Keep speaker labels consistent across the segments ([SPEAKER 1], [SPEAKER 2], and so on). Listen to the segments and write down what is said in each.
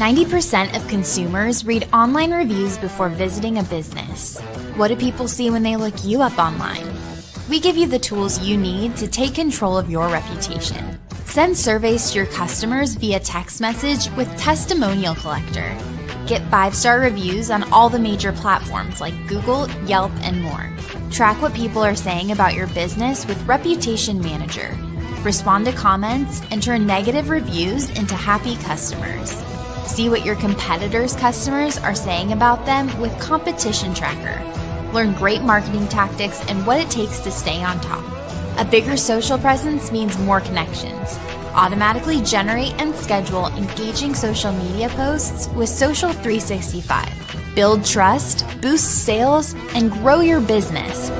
[SPEAKER 1] 90% of consumers read online reviews before visiting a business. What do people see when they look you up online? We give you the tools you need to take control of your reputation. Send surveys to your customers via text message with Testimonial Collector. Get 5-star reviews on all the major platforms like Google, Yelp, and more. Track what people are saying about your business with Reputation Manager. Respond to comments and turn negative reviews into happy customers. See what your competitors' customers are saying about them with Competition Tracker. Learn great marketing tactics and what it takes to stay on top. A bigger social presence means more connections. Automatically generate and schedule engaging social media posts with Social 365. Build trust, boost sales, and grow your business.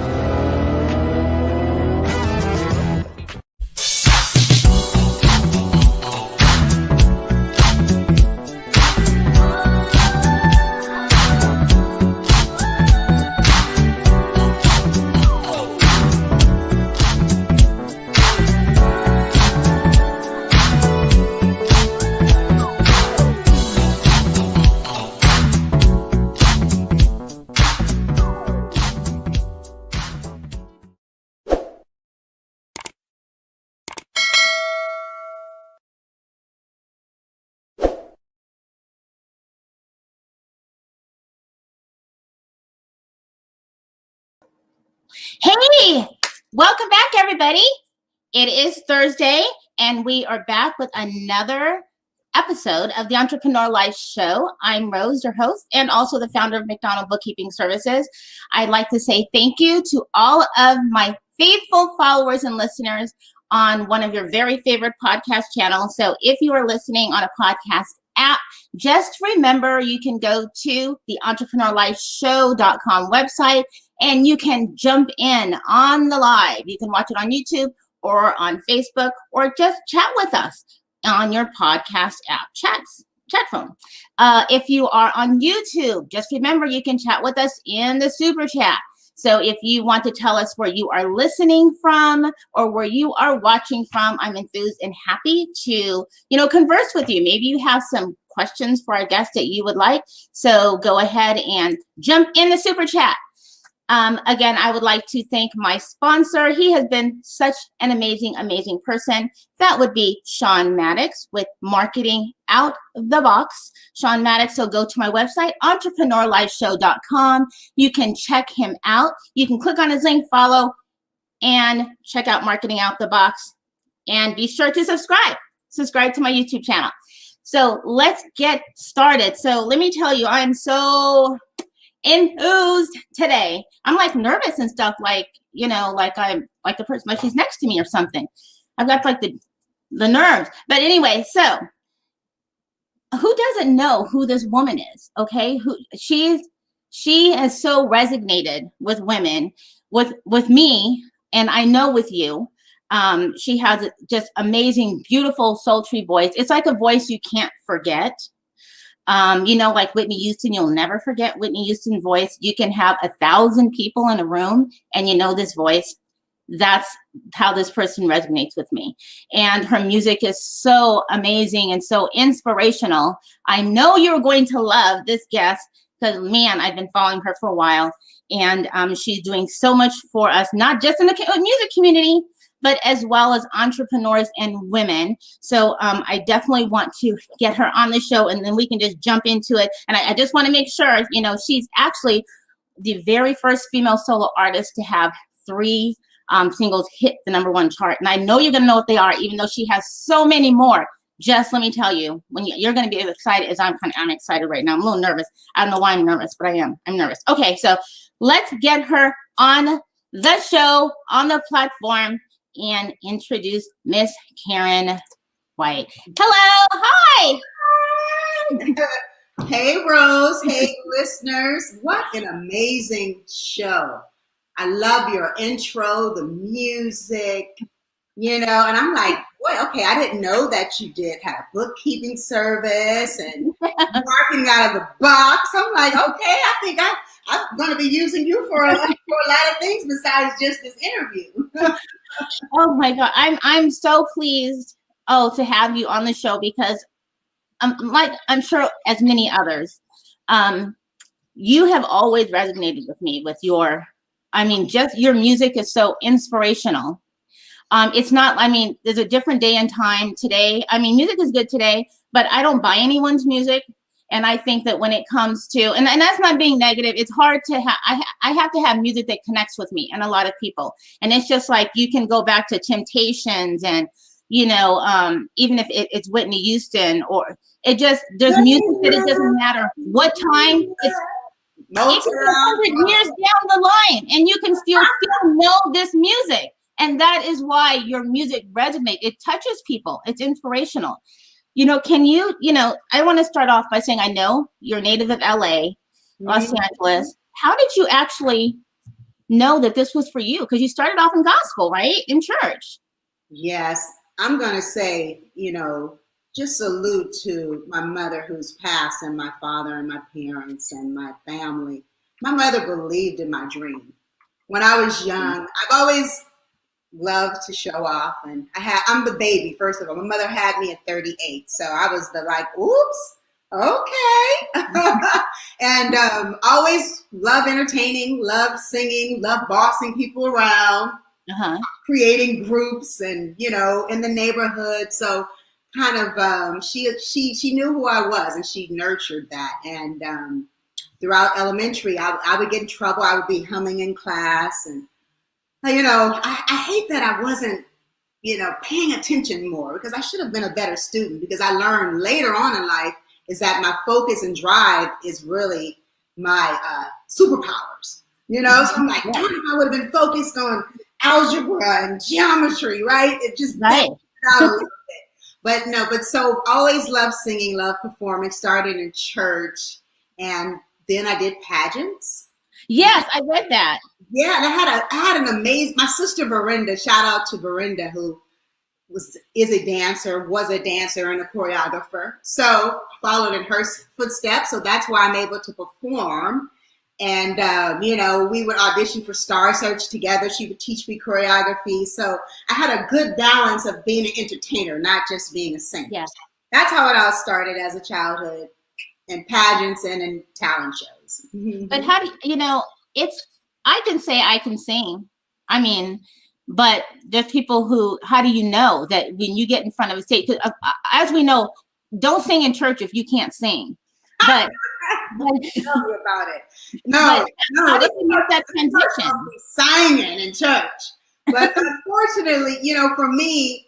[SPEAKER 2] Hey, welcome back, everybody. It is Thursday, and we are back with another episode of the Entrepreneur Life Show. I'm Rose, your host, and also the founder of McDonald Bookkeeping Services. I'd like to say thank you to all of my faithful followers and listeners on one of your very favorite podcast channels. So if you are listening on a podcast app, just remember you can go to the entrepreneurlifeshow.com website and you can jump in on the live. You can watch it on YouTube or on Facebook, or just chat with us on your podcast app chat phone. If you are on YouTube, just remember you can chat with us in the super chat. So if you want to tell us where you are listening from or where you are watching from, I'm enthused and happy to, converse with you. Maybe you have some questions for our guests that you would like. So go ahead and jump in the super chat. Again, I would like to thank my sponsor. He has been such an amazing, amazing person. That would be Sean Maddox with Marketing Out of the Box. Sean Maddox, so go to my website, entrepreneurlifeshow.com. You can check him out. You can click on his link, follow, and check out Marketing Out the Box. And be sure to subscribe. Subscribe to my YouTube channel. So let's get started. So let me tell you, I'm so enthused today. I'm like nervous and stuff, like I'm like the person, like she's next to me or something. I've got like the nerves. But anyway, so who doesn't know who this woman is? Okay, she has so resonated with women, with me, and I know with you. She has a just amazing, beautiful, sultry voice. It's like a voice you can't forget. Like Whitney Houston, you'll never forget Whitney Houston's voice. You can have 1,000 people in a room and this voice. That's how this person resonates with me. And her music is so amazing and so inspirational. I know you're going to love this guest because, man, I've been following her for a while. And she's doing so much for us, not just in the music community, but as well as entrepreneurs and women. So I definitely want to get her on the show, and then we can just jump into it. And I just want to make sure, she's actually the very first female solo artist to have 3 singles hit the #1 chart. And I know you're going to know what they are, even though she has so many more. Just let me tell you, when you're going to be as excited as I'm excited right now. I'm a little nervous. I don't know why I'm nervous, but I am. I'm nervous. Okay, so let's get her on the show, on the platform, and introduce Miss KayrnWhite. Hello, hi.
[SPEAKER 3] Hey, Rose. Hey, listeners. What an amazing show. I love your intro, the music, and I'm like, boy, okay, I didn't know that you did have a bookkeeping service and marketing out of the box. I'm like, okay, I think I'm going to be using you for a lot of things besides just this interview.
[SPEAKER 2] Oh my God, I'm so pleased to have you on the show because like I'm sure as many others, you have always resonated with me with your, just your music is so inspirational. It's not, there's a different day and time today. Music is good today, but I don't buy anyone's music. And I think that when it comes to, and that's not being negative, it's hard to have, I have to have music that connects with me and a lot of people. And it's just like, you can go back to Temptations and, even if it's Whitney Houston or it just, there's music that it doesn't matter what time, it's 100 years down the line and you can still know this music. And that is why your music resonates. It touches people. It's inspirational. Can you, I want to start off by saying, I know you're a native of LA, Los Angeles. How did you actually know that this was for you? Because you started off in gospel, right? In church.
[SPEAKER 3] Yes. I'm going to say, just salute to my mother who's passed and my father and my parents and my family. My mother believed in my dream. When I was young, I've always loved to show off, and I'm the baby. First of all, my mother had me at 38, so I was the oops, okay. And always love entertaining, love singing, love bossing people around, creating groups, and in the neighborhood. So kind of she knew who I was, and she nurtured that. And throughout elementary, I would get in trouble. I would be humming in class, and I hate that I wasn't, paying attention more, because I should have been a better student, because I learned later on in life is that my focus and drive is really my superpowers, So I'm like, darn, if I would have been focused on algebra and geometry, right? It just
[SPEAKER 2] right.
[SPEAKER 3] Out a little bit. But so always loved singing, loved performing, started in church, and then I did pageants.
[SPEAKER 2] Yes, I read that.
[SPEAKER 3] Yeah, and I had an amazing, my sister Verinda, shout out to Verinda, who was a dancer and a choreographer. So I followed in her footsteps. So that's why I'm able to perform. And, we would audition for Star Search together. She would teach me choreography. So I had a good balance of being an entertainer, not just being a singer.
[SPEAKER 2] Yeah.
[SPEAKER 3] That's how it all started as a childhood, in pageants and in talent shows.
[SPEAKER 2] But how do I can say I can sing. But there's people who, how do you know that when you get in front of a stage, as we know, don't sing in church if you can't sing. But
[SPEAKER 3] tell me about it. No,
[SPEAKER 2] how did you make that transition?
[SPEAKER 3] Singing in church. But unfortunately, for me,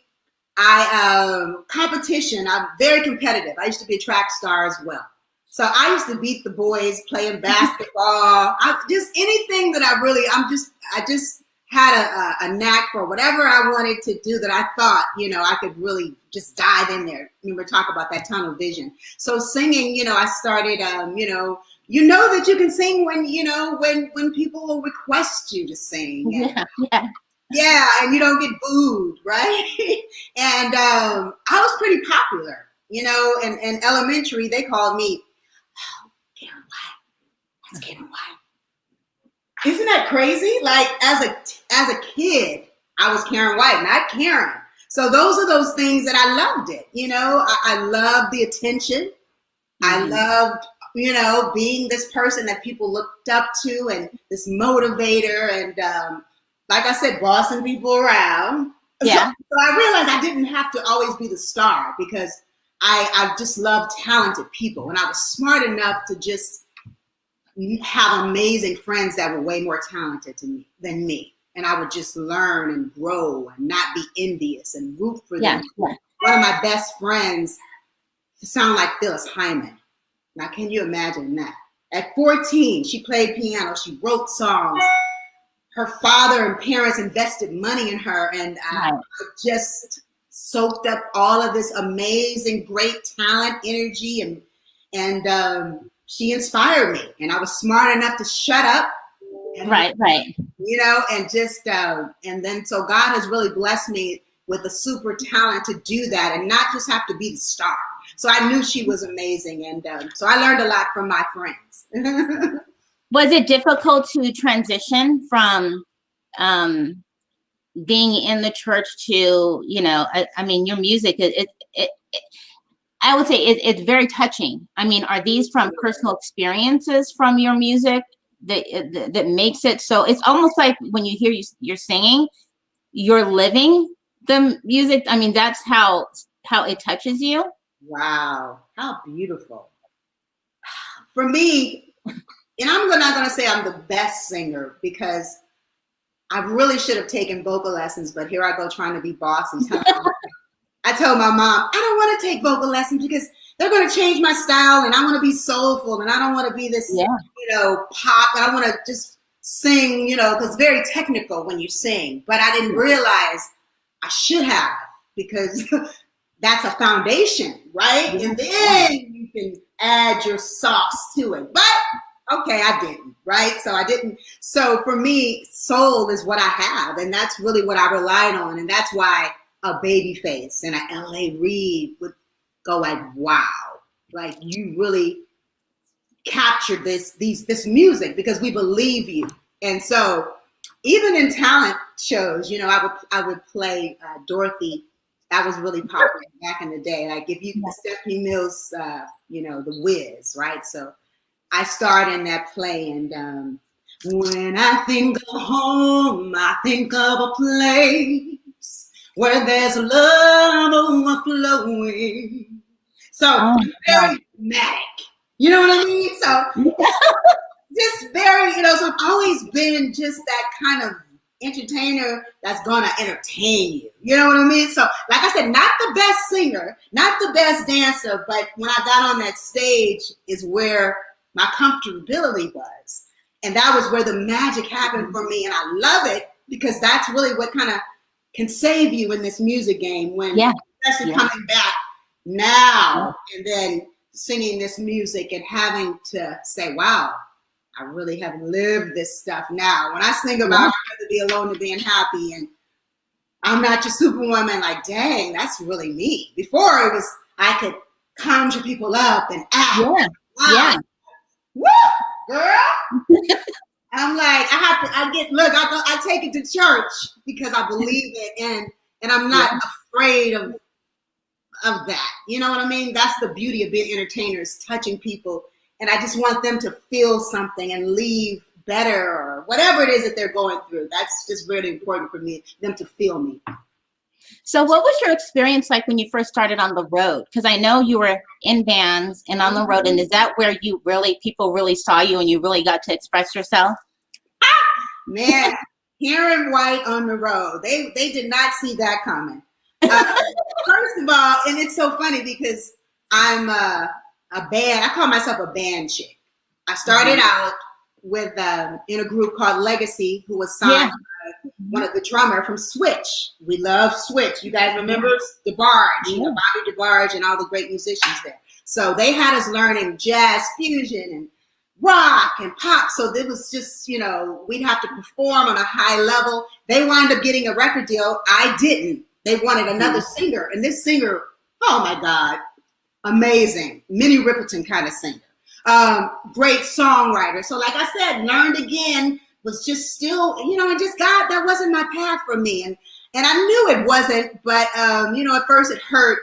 [SPEAKER 3] competition, I'm very competitive. I used to be a track star as well. So I used to beat the boys playing basketball. Anything that I just had a knack for whatever I wanted to do that I thought, I could really just dive in there. Remember, talk about that tunnel vision. So singing, I started, that you can sing when people will request you to sing. Yeah, and you don't get booed, right? And I was pretty popular, in elementary, they called me, KayrnWhite. That's KayrnWhite. Isn't that crazy? Like as a kid, I was KayrnWhite, not Karen. So those are those things that I loved it. I loved the attention. I loved, being this person that people looked up to and this motivator and, like I said, bossing people around.
[SPEAKER 2] Yeah.
[SPEAKER 3] So I realized I didn't have to always be the star, because I just love talented people, and I was smart enough to just have amazing friends that were way more talented than me. And I would just learn and grow and not be envious and root for them. Yeah. One of my best friends sounded like Phyllis Hyman. Now, can you imagine that? At 14, she played piano. She wrote songs. Her father and parents invested money in her, and I just soaked up all of this amazing, great talent, energy, and she inspired me. And I was smart enough to shut up. And,
[SPEAKER 2] right.
[SPEAKER 3] And just, and then so God has really blessed me with a super talent to do that and not just have to be the star. So I knew she was amazing. And so I learned a lot from my friends.
[SPEAKER 2] Was it difficult to transition from being in the church to, your music? I would say it's very touching. I mean, are these from personal experiences from your music that makes it so? It's almost like when you hear you're singing, you're living the music. I mean, that's how it touches you.
[SPEAKER 3] Wow, how beautiful. For me, and I'm not going to say I'm the best singer because I really should have taken vocal lessons, but here I go trying to be bossy. I told my mom, I don't want to take vocal lessons because they're going to change my style and I want to be soulful and I don't want to be this, pop. And I want to just sing, because it's very technical when you sing. But I didn't realize I should have, because that's a foundation, right? And then you can add your sauce to it. But okay, I didn't, right? So I didn't. So for me, soul is what I have. And that's really what I relied on. And that's why a Babyface and a L.A. Reid would go like, wow, like you really captured this music because we believe you. And so even in talent shows, I would play Dorothy. That was really popular back in the day. Like if you Stephanie Mills, The Wiz, right? So I starred in that play, and when I think of home, I think of a place where there's love overflowing. So I'm very dramatic. You know what I mean? So just very, so I've always been just that kind of entertainer that's gonna entertain you. You know what I mean? So like I said, not the best singer, not the best dancer, but when I got on that stage is where my comfortability was. And that was where the magic happened for me. And I love it because that's really what kind of can save you in this music game when especially coming back now and then singing this music and having to say, wow, I really have lived this stuff now. When I sing about I'd rather be alone than being happy and I'm not your superwoman, like, dang, that's really me. Before it was, I could conjure people up and act.
[SPEAKER 2] Yeah.
[SPEAKER 3] Wow.
[SPEAKER 2] Yeah.
[SPEAKER 3] Woo, girl. I'm like, I take it to church because I believe it and I'm not afraid of that. You know what I mean? That's the beauty of being entertainers, touching people. And I just want them to feel something and leave better or whatever it is that they're going through. That's just really important for me, them to feel me.
[SPEAKER 2] So what was your experience like when you first started on the road? Because I know you were in bands and on the road. And is that where people really saw you and you really got to express yourself?
[SPEAKER 3] Man, KayrnWhite on the road. They did not see that coming. First of all, and it's so funny because I'm a band. I call myself a band chick. I started out with in a group called Legacy, who was signed by one of the drummer from Switch. We love Switch. You guys remember DeBarge, Bobby DeBarge, and all the great musicians there. So they had us learning jazz fusion and rock and pop. So it was just, we'd have to perform on a high level. They wound up getting a record deal. I didn't. They wanted another singer. And this singer, oh my God, amazing. Minnie Riperton kind of singer. Great songwriter. So like I said, learned again, was just still, that wasn't my path for me. And I knew it wasn't, but, at first it hurt.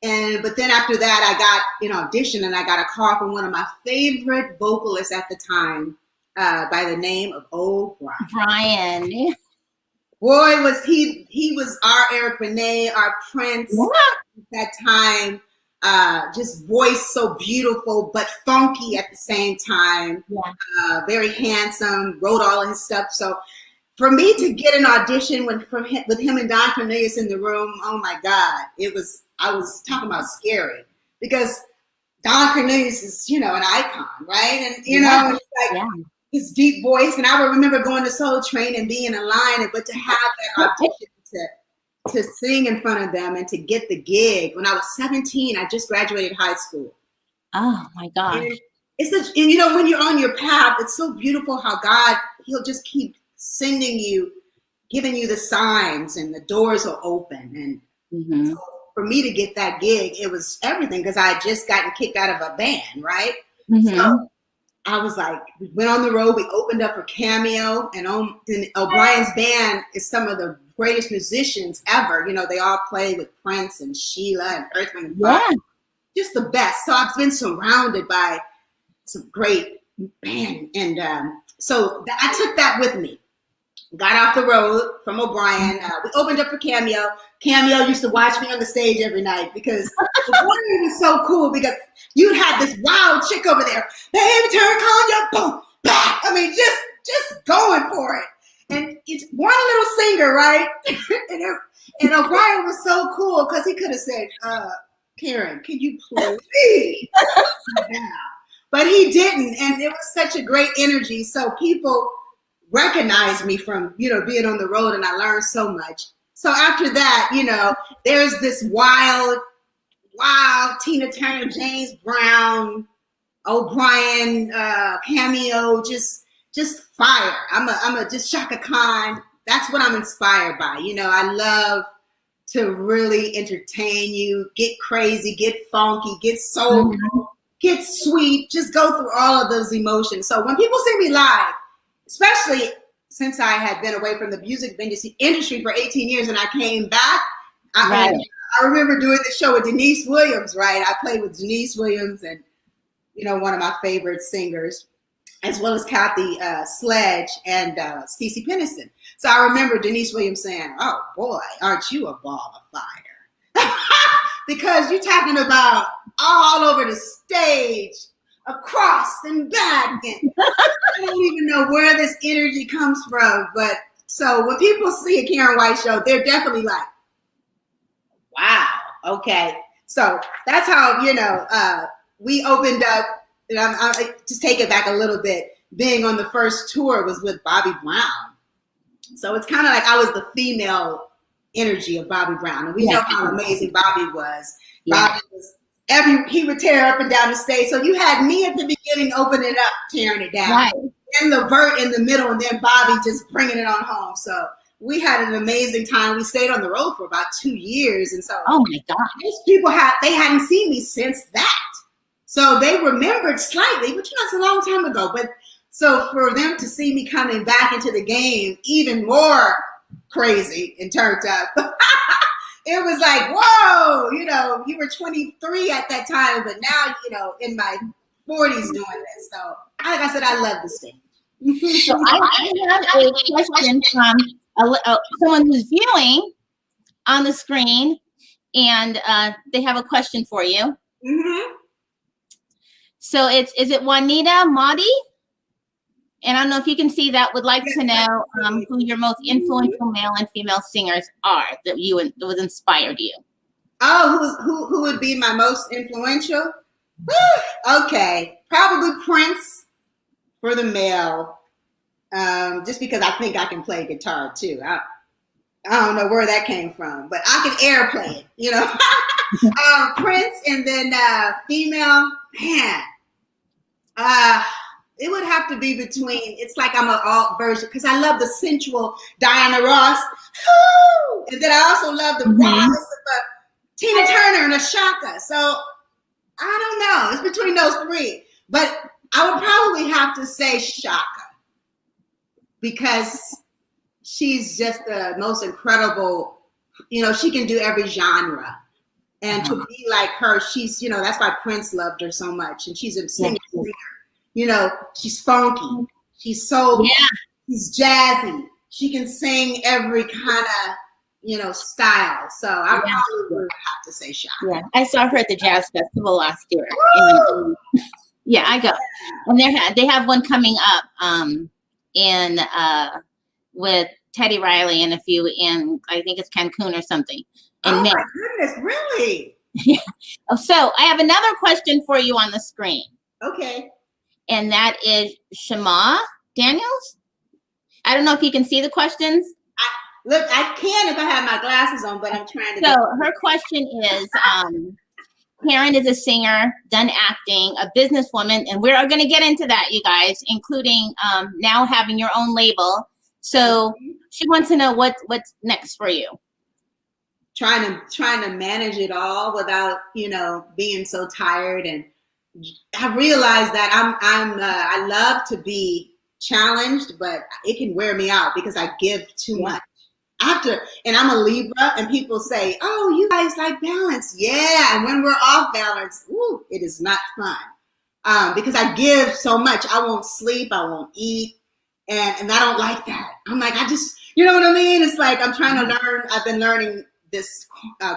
[SPEAKER 3] But then after that, I got an audition and I got a call from one of my favorite vocalists at the time by the name of
[SPEAKER 2] Brian.
[SPEAKER 3] Boy, was he was our Eric Benet, our Prince at that time. Just voice so beautiful, but funky at the same time. Very handsome, wrote all of his stuff. So for me to get an audition with him and Don Cornelius in the room, oh my God, I was talking about scary because Don Cornelius is, an icon, right? And, it's like his deep voice. And I remember going to Soul Train and being in line, but to have that audition to sing in front of them and to get the gig. When I was 17, I just graduated high school.
[SPEAKER 2] Oh my God.
[SPEAKER 3] And when you're on your path, it's so beautiful how God, he'll just keep sending you, giving you the signs and the doors are open. And so for me to get that gig, it was everything because I had just gotten kicked out of a band, right? So I was like, we went on the road, we opened up for Cameo, and O'Brien's band is some of the greatest musicians ever. They all play with Prince and Sheila and Earth, Wind & Fire. just the best. So I've been surrounded by some great band. And so I took that with me. Got off the road from O'Brien. We opened up for Cameo. Cameo used to watch me on the stage every night because O'Brien was so cool because you had this wild chick over there. Baby, turn Canya, boom, back. I mean, just going for it. And it's one little singer, right? and O'Brien was so cool because he could have said, Karen, can you please? Yeah. But he didn't. And it was such a great energy. So people recognized me from, being on the road, and I learned so much. So after that, there's this wild Tina Turner, James Brown, O'Brien, Cameo, just fire. I'm a just Shaka Khan. That's what I'm inspired by. I love to really entertain you, get crazy, get funky, get soulful, get sweet, just go through all of those emotions. So when people see me live, especially since I had been away from the music industry for 18 years and I came back, I remember doing the show with Denise Williams, right? I played with Denise Williams and, one of my favorite singers, as well as Kathy Sledge and Cece Peniston. So I remember Denise Williams saying, oh boy, aren't you a ball of fire? Because you're talking about all over the stage, across and back, and I don't even know where this energy comes from. But so when people see a KayrnWhite show, they're definitely like, wow, okay. So that's how, we opened up, and I just take it back a little bit. Being on the first tour was with Bobby Brown. So it's kind of like I was the female energy of Bobby Brown. And we know how amazing Bobby was. Yeah. Bobby was he would tear up and down the stage. So you had me at the beginning opening it up, tearing it down. Right. And Levert in the middle, and then Bobby just bringing it on home. So we had an amazing time. We stayed on the road for about 2 years. And so
[SPEAKER 2] oh my God,
[SPEAKER 3] most people they hadn't seen me since that. So they remembered slightly, but it's a long time ago. But so for them to see me coming back into the game, even more crazy and turned up. It was like, whoa, you were 23 at that time, but now, in my 40s doing this. So, like I said, I love the stage.
[SPEAKER 2] So I have a question from someone who's viewing on the screen, and they have a question for you.
[SPEAKER 3] Mm-hmm.
[SPEAKER 2] So is it Juanita Madi? And I don't know if you can see that, would like to know who your most influential male and female singers are that was inspired you.
[SPEAKER 3] Oh, who would be my most influential? Okay, probably Prince for the male, just because I think I can play guitar too. I don't know where that came from, but I can airplay it, Prince, and then female, man. It would have to be between, it's like I'm an alt version, because I love the sensual Diana Ross. Woo! And then I also love the rawness of Tina Turner and Ashaka. So I don't know. It's between those three. But I would probably have to say Shaka, because she's just the most incredible, she can do every genre. And to be like her, she's, that's why Prince loved her so much. And she's a singer. She's funky. She's soul. Yeah. She's jazzy. She can sing every kind of, style. So I probably would have to say Shaka.
[SPEAKER 2] Yeah, I saw her at the Jazz Festival last year. And, yeah, I go. And they have one coming up with Teddy Riley and a few in, I think it's Cancun or something.
[SPEAKER 3] Oh my goodness, really?
[SPEAKER 2] Yeah. So I have another question for you on the screen.
[SPEAKER 3] Okay.
[SPEAKER 2] And that is Shema Daniels. I don't know if you can see the questions.
[SPEAKER 3] I can if I have my glasses on, but I'm trying to.
[SPEAKER 2] So her question is, Karen is a singer, done acting, a businesswoman, and we're going to get into that, you guys, including now having your own label. So she wants to know what's next for you.
[SPEAKER 3] Trying to manage it all without, being so tired. And I realized that I love to be challenged, but it can wear me out because I give too much. and I'm a Libra, and people say, oh, you guys like balance. Yeah, and when we're off balance, ooh, it is not fun. Because I give so much. I won't sleep, I won't eat, and I don't like that. I'm like, you know what I mean? It's like I'm trying to learn. I've been learning this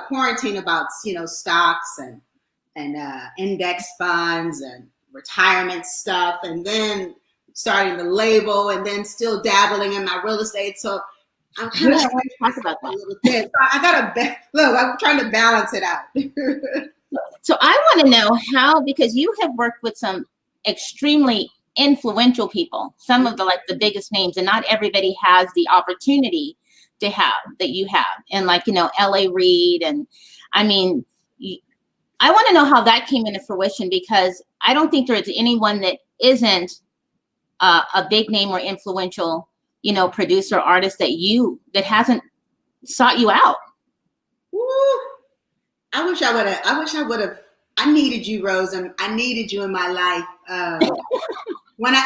[SPEAKER 3] quarantine about, stocks and index funds and retirement stuff, and then starting to label, and then still dabbling in my real estate. So I'm kind of
[SPEAKER 2] talk about that.
[SPEAKER 3] a little bit. So I gotta look. I'm trying to balance it out.
[SPEAKER 2] So I want to know how, because you have worked with some extremely influential people, some of the biggest names, and not everybody has the opportunity to have that you have, and L.A. Reid, and I mean, I want to know how that came into fruition, because I don't think there's anyone that isn't a big name or influential, producer, artist that hasn't sought you out.
[SPEAKER 3] Woo. I wish I would have. I needed you, Rose, and I needed you in my life. When I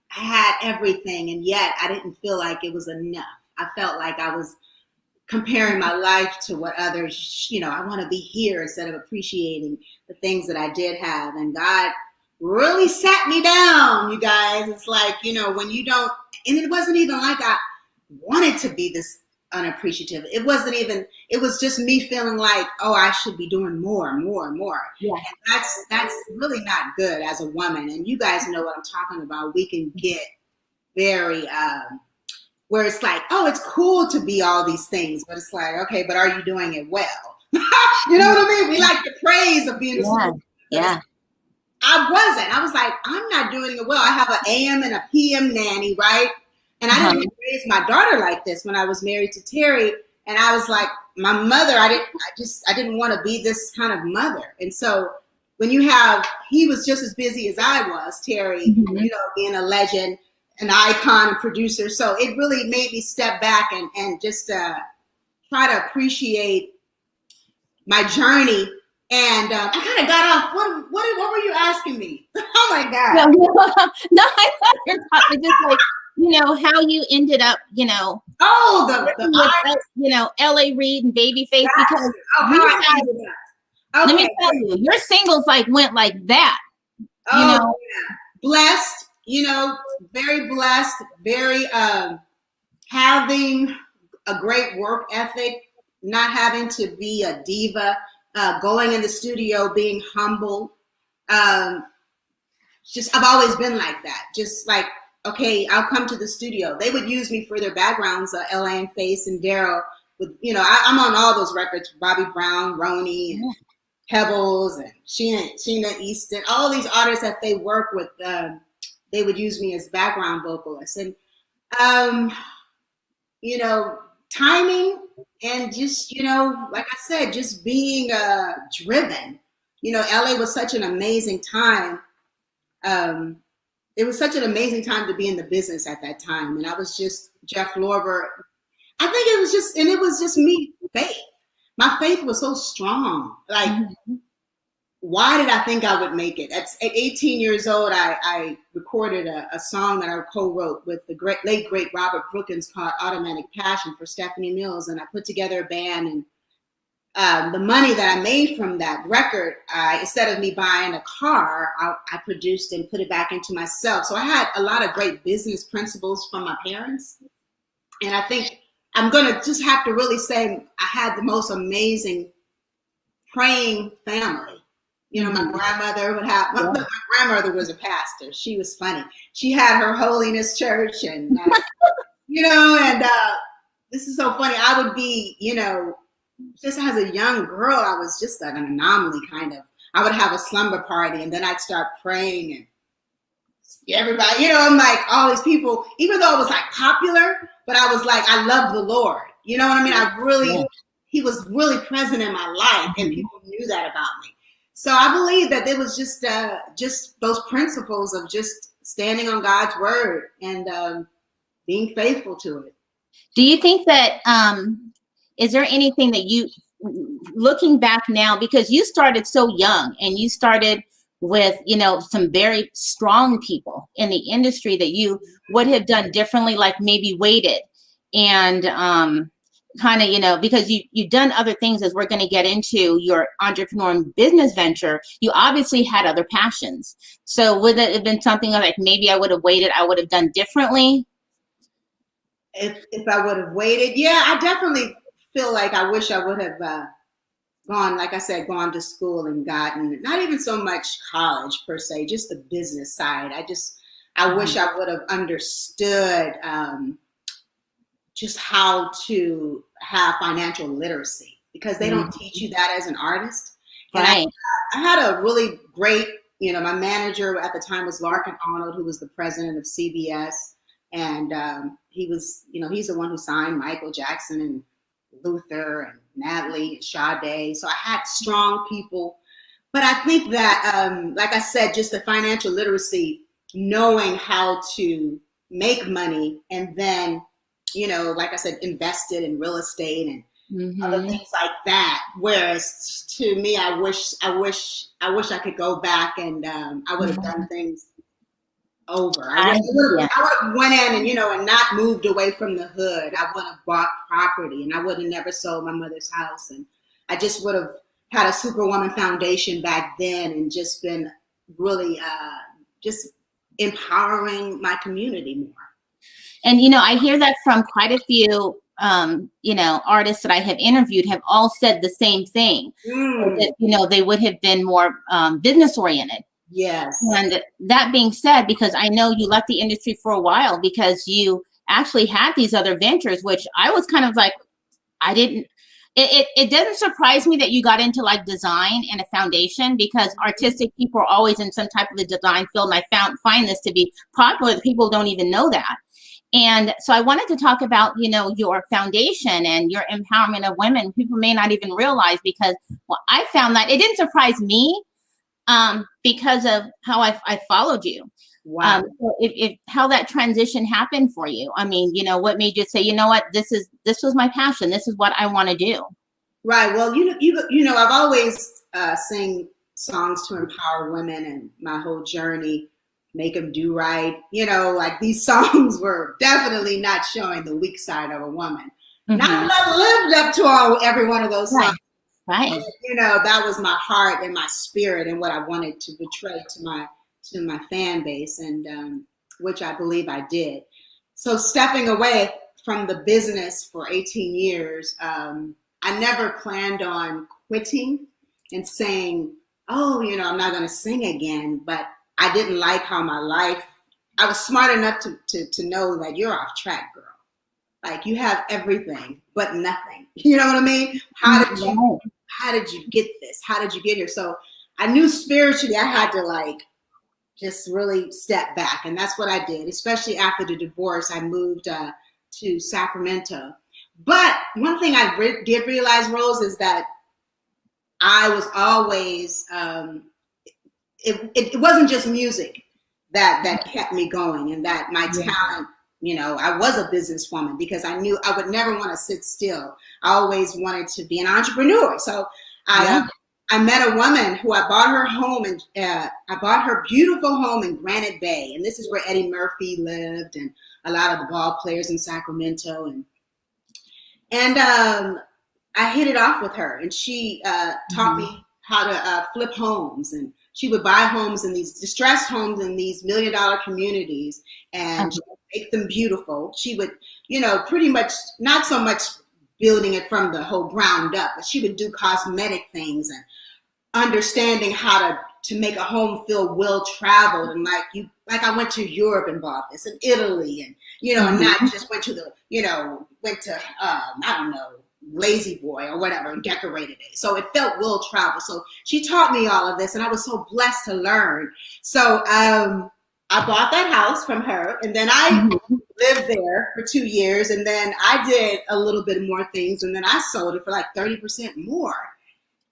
[SPEAKER 3] had everything, and yet I didn't feel like it was enough. I felt like I was comparing my life to what others, I want to be here instead of appreciating the things that I did have. And God really sat me down, you guys. It's like, when you don't, and it wasn't even like I wanted to be this unappreciative. It was just me feeling like, oh, I should be doing more. Yeah. And that's really not good as a woman. And you guys know what I'm talking about. We can get very, where it's like, oh, it's cool to be all these things, but it's like, okay, but are you doing it well? You know what I mean? We like the praise of being
[SPEAKER 2] Yeah.
[SPEAKER 3] I wasn't. I was like, I'm not doing it well. I have an AM and a PM nanny, right? And I didn't raise my daughter like this when I was married to Terry. And I was like, my mother, I didn't want to be this kind of mother. And so when he was just as busy as I was, Terry, being a legend, an icon, a producer. So it really made me step back and just try to appreciate my journey. And I kind of got off. What were you asking me? Oh my God!
[SPEAKER 2] No, I thought you were talking just like how you ended up, L.A. Reid and Babyface, because let me tell you, your singles went like that.
[SPEAKER 3] Yeah. Blessed, very blessed, very having a great work ethic, not having to be a diva. Going in the studio, being humble. I've always been like that. Just like, okay, I'll come to the studio. They would use me for their backgrounds, LA and Face and Daryl. With I'm on all those records. Bobby Brown, Roni, and Pebbles, and Sheena Easton. All these artists that they work with, they would use me as background vocalists. And timing and just, like I said, just being driven. LA was such an amazing time. It was such an amazing time to be in the business at that time. And I was just Jeff Lorber. I think it was just me, faith. My faith was so strong. Like, why did I think I would make it? At 18 years old, I recorded a song that I co-wrote with the late great Robert Brookins called Automatic Passion for Stephanie Mills. And I put together a band, and the money that I made from that record, instead of me buying a car, I produced and put it back into myself. So I had a lot of great business principles from my parents. And I think I'm going to just have to really say I had the most amazing praying family. My grandmother would have, my grandmother was a pastor. She was funny. She had her Holiness Church, and, and this is so funny. I would be, just as a young girl, I was just like an anomaly kind of. I would have a slumber party, and then I'd start praying, and everybody, I'm like, all these people, even though it was like popular, but I was like, I love the Lord. You know what I mean? He was really present in my life, and people knew that about me. So I believe that it was just those principles of just standing on God's word and being faithful to it.
[SPEAKER 2] Do you think that, is there anything that you, looking back now, because you started so young and you started with, some very strong people in the industry that you would have done differently, like maybe waited and kind of, because you've done other things, as we're going to get into your entrepreneur and business venture, you obviously had other passions. So would it have been something like maybe I would have waited, I would have done differently?
[SPEAKER 3] If I would have waited, yeah, I definitely feel like I wish I would have gone, like I said, gone to school and gotten, not even so much college per se, just the business side. I wish I would have understood just how to have financial literacy, because they don't teach you that as an artist. And
[SPEAKER 2] Right.
[SPEAKER 3] I had a really great, my manager at the time was Larkin Arnold, who was the president of CBS. And he was, he's the one who signed Michael Jackson and Luther and Natalie and Sade. So I had strong people. But I think that, like I said, just the financial literacy, knowing how to make money, and then, like I said, invested in real estate and other things like that. Whereas to me, I wish I could go back and I would have done things over. I would have went in and, and not moved away from the hood. I would have bought property, and I would have never sold my mother's house. And I just would have had a Superwoman Foundation back then and just been really just empowering my community more.
[SPEAKER 2] And, I hear that from quite a few, artists that I have interviewed have all said the same thing. That, they would have been more business oriented.
[SPEAKER 3] Yes.
[SPEAKER 2] And that being said, because I know you left the industry for a while because you actually had these other ventures, which I was kind of like, it doesn't surprise me that you got into like design and a foundation, because artistic people are always in some type of the design field. And I find this to be popular that people don't even know that. And so I wanted to talk about, your foundation and your empowerment of women. People may not even realize, because I found that it didn't surprise me because of how I followed you.
[SPEAKER 3] Wow.
[SPEAKER 2] So if how that transition happened for you. I mean, what made you say, what, this was my passion. This is what I want to do.
[SPEAKER 3] Right. Well, I've always sing songs to empower women, and my whole journey, make them do right. Like these songs were definitely not showing the weak side of a woman. Not that I lived up to every one of those songs.
[SPEAKER 2] Right.
[SPEAKER 3] That was my heart and my spirit and what I wanted to portray to my fan base, and which I believe I did. So stepping away from the business for 18 years, I never planned on quitting and saying, oh, I'm not going to sing again. But I didn't like how I was smart enough to know that you're off track, girl. Like, you have everything but nothing. You know what I mean? How did you get this? How did you get here? So I knew spiritually I had to just really step back. And that's what I did, especially after the divorce. I moved to Sacramento. But one thing I did realize, Rose, is that I was always, it wasn't just music that kept me going, and that my talent, I was a businesswoman, because I knew I would never want to sit still. I always wanted to be an entrepreneur. So I met a woman who I bought her home, and I bought her beautiful home in Granite Bay. And this is where Eddie Murphy lived, and a lot of the ball players in Sacramento. And I hit it off with her, and she taught me how to flip homes. And she would buy homes in these distressed homes in these $1 million communities, and she would make them beautiful. She would, pretty much not so much building it from the whole ground up, but she would do cosmetic things and understanding how to make a home feel well traveled, and like I went to Europe and bought this, and Italy, and and not just went to I don't know, Lazy Boy or whatever, and decorated it. So it felt well traveled. So she taught me all of this, and I was so blessed to learn. So I bought that house from her, and then I lived there for 2 years, and then I did a little bit more things, and then I sold it for like 30% more.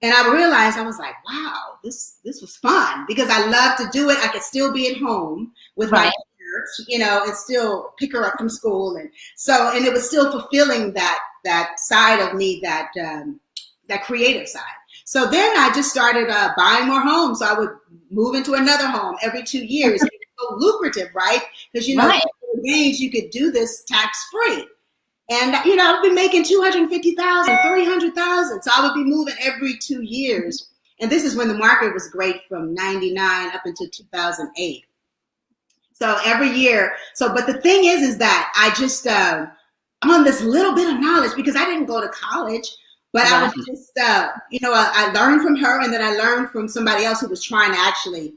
[SPEAKER 3] And I realized, I was like, wow, this was fun, because I love to do it. I could still be at home with my daughter, and still pick her up from school. And so, and it was still fulfilling that side of me, that creative side. So then I just started buying more homes. So I would move into another home every 2 years. It's so lucrative, right? Because,
[SPEAKER 2] Right.
[SPEAKER 3] gains, you could do this tax-free. And, I'd be making $250,000, $300,000. So I would be moving every 2 years. And this is when the market was great from 99 up until 2008. So every year. But the thing is that I just, on this little bit of knowledge, because I didn't go to college, but I was just, I learned from her, and then I learned from somebody else who was trying to actually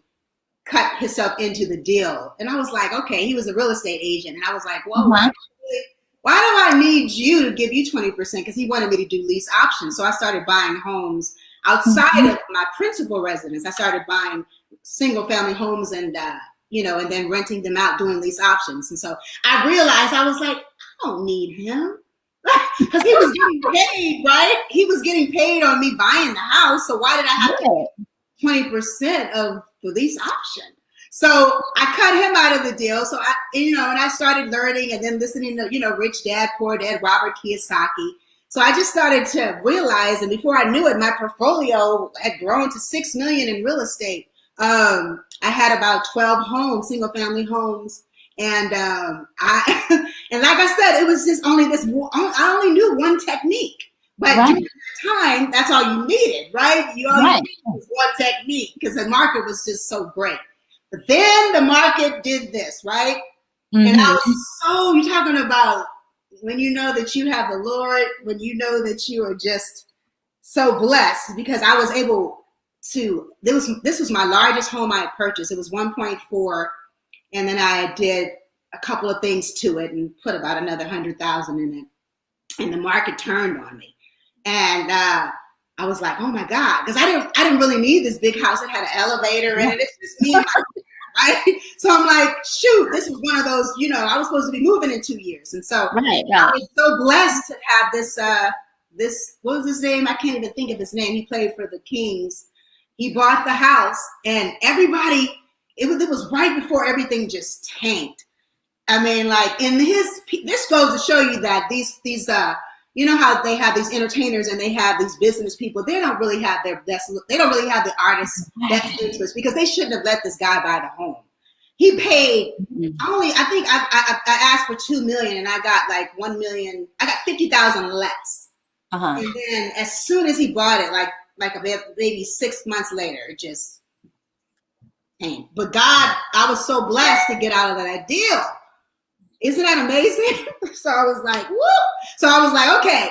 [SPEAKER 3] cut himself into the deal. And I was like, okay, he was a real estate agent. And I was like, well, why do I need you to give you 20%? Because he wanted me to do lease options. So I started buying homes outside of my principal residence. I started buying single family homes and, and then renting them out, doing lease options. And so I realized, I was like, I don't need him. Because he was getting paid, right? He was getting paid on me buying the house. So why did I have to get 20% of the lease option? So I cut him out of the deal. So and I started learning and then listening to, Rich Dad, Poor Dad, Robert Kiyosaki. So I just started to realize, and before I knew it, my portfolio had grown to $6 million in real estate. I had about 12 homes, single family homes. And and like I said, it was just only I only knew one technique. But during that time, that's all you needed, right? You only needed was one technique because the market was just so great. But then the market did this, right? And I was you're talking about when you know that you have the Lord, when you know that you are just so blessed, because I was able to, this was my largest home I had purchased. It was 1.4. And then I did a couple of things to it and put about another 100,000 in it. And the market turned on me. And I was like, oh my God, because I didn't really need this big house. It had an elevator in it. It's just me and my right? So I'm like, shoot, this was one of those, I was supposed to be moving in 2 years. And so I was so blessed to have this, what was his name? I can't even think of his name. He played for the Kings. He bought the house and everybody, it was right before everything just tanked. I mean, like this goes to show you that these you know how they have these entertainers and they have these business people, they don't really have their best, they don't really have the artist's best interest, because they shouldn't have let this guy buy the home. He paid I think I asked for $2 million and I got like $1 million, I got 50,000 less. And then as soon as he bought it, like maybe 6 months later, it just came. But God, I was so blessed to get out of that deal. Isn't that amazing? So I was like, woo! So I was like, okay.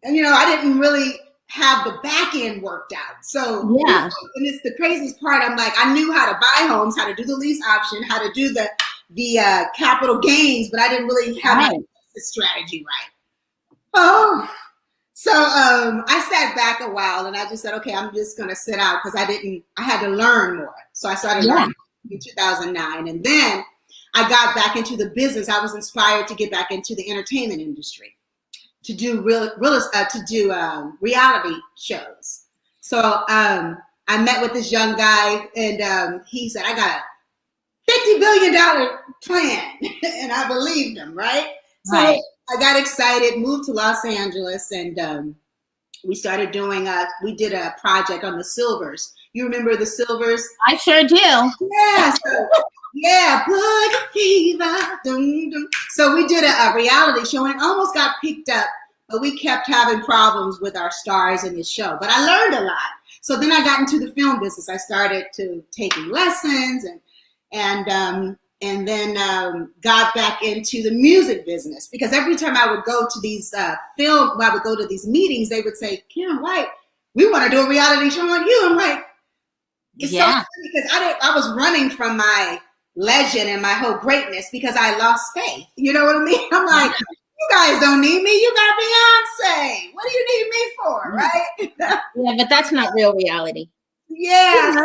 [SPEAKER 3] And I didn't really have the back end worked out. So and it's the craziest part. I'm like, I knew how to buy homes, how to do the lease option, how to do the capital gains, but I didn't really have the strategy right. So I sat back a while and I just said, okay, I'm just going to sit out because I had to learn more. So I started learning in 2009. And then I got back into the business. I was inspired to get back into the entertainment industry, to do reality shows. So I met with this young guy and he said, I got a $50 billion plan. And I believed him, right? So I got excited, moved to Los Angeles, and we started doing we did a project on the Silvers. You remember the Silvers?
[SPEAKER 2] I sure do.
[SPEAKER 3] Yeah, Blood Fever. Dum, dum. So we did a reality show and almost got picked up, but we kept having problems with our stars in the show. But I learned a lot. So then I got into the film business. I started taking lessons and then got back into the music business, because every time I would go to these meetings, they would say, KayrnWhite, we want to do a reality show on you. I'm like, it's so funny because I was running from my legend and my whole greatness because I lost faith. You know what I mean? I'm like, you guys don't need me. You got Beyonce. What do you need me for, right?
[SPEAKER 2] Yeah, but that's not real reality.
[SPEAKER 3] Yeah.
[SPEAKER 2] So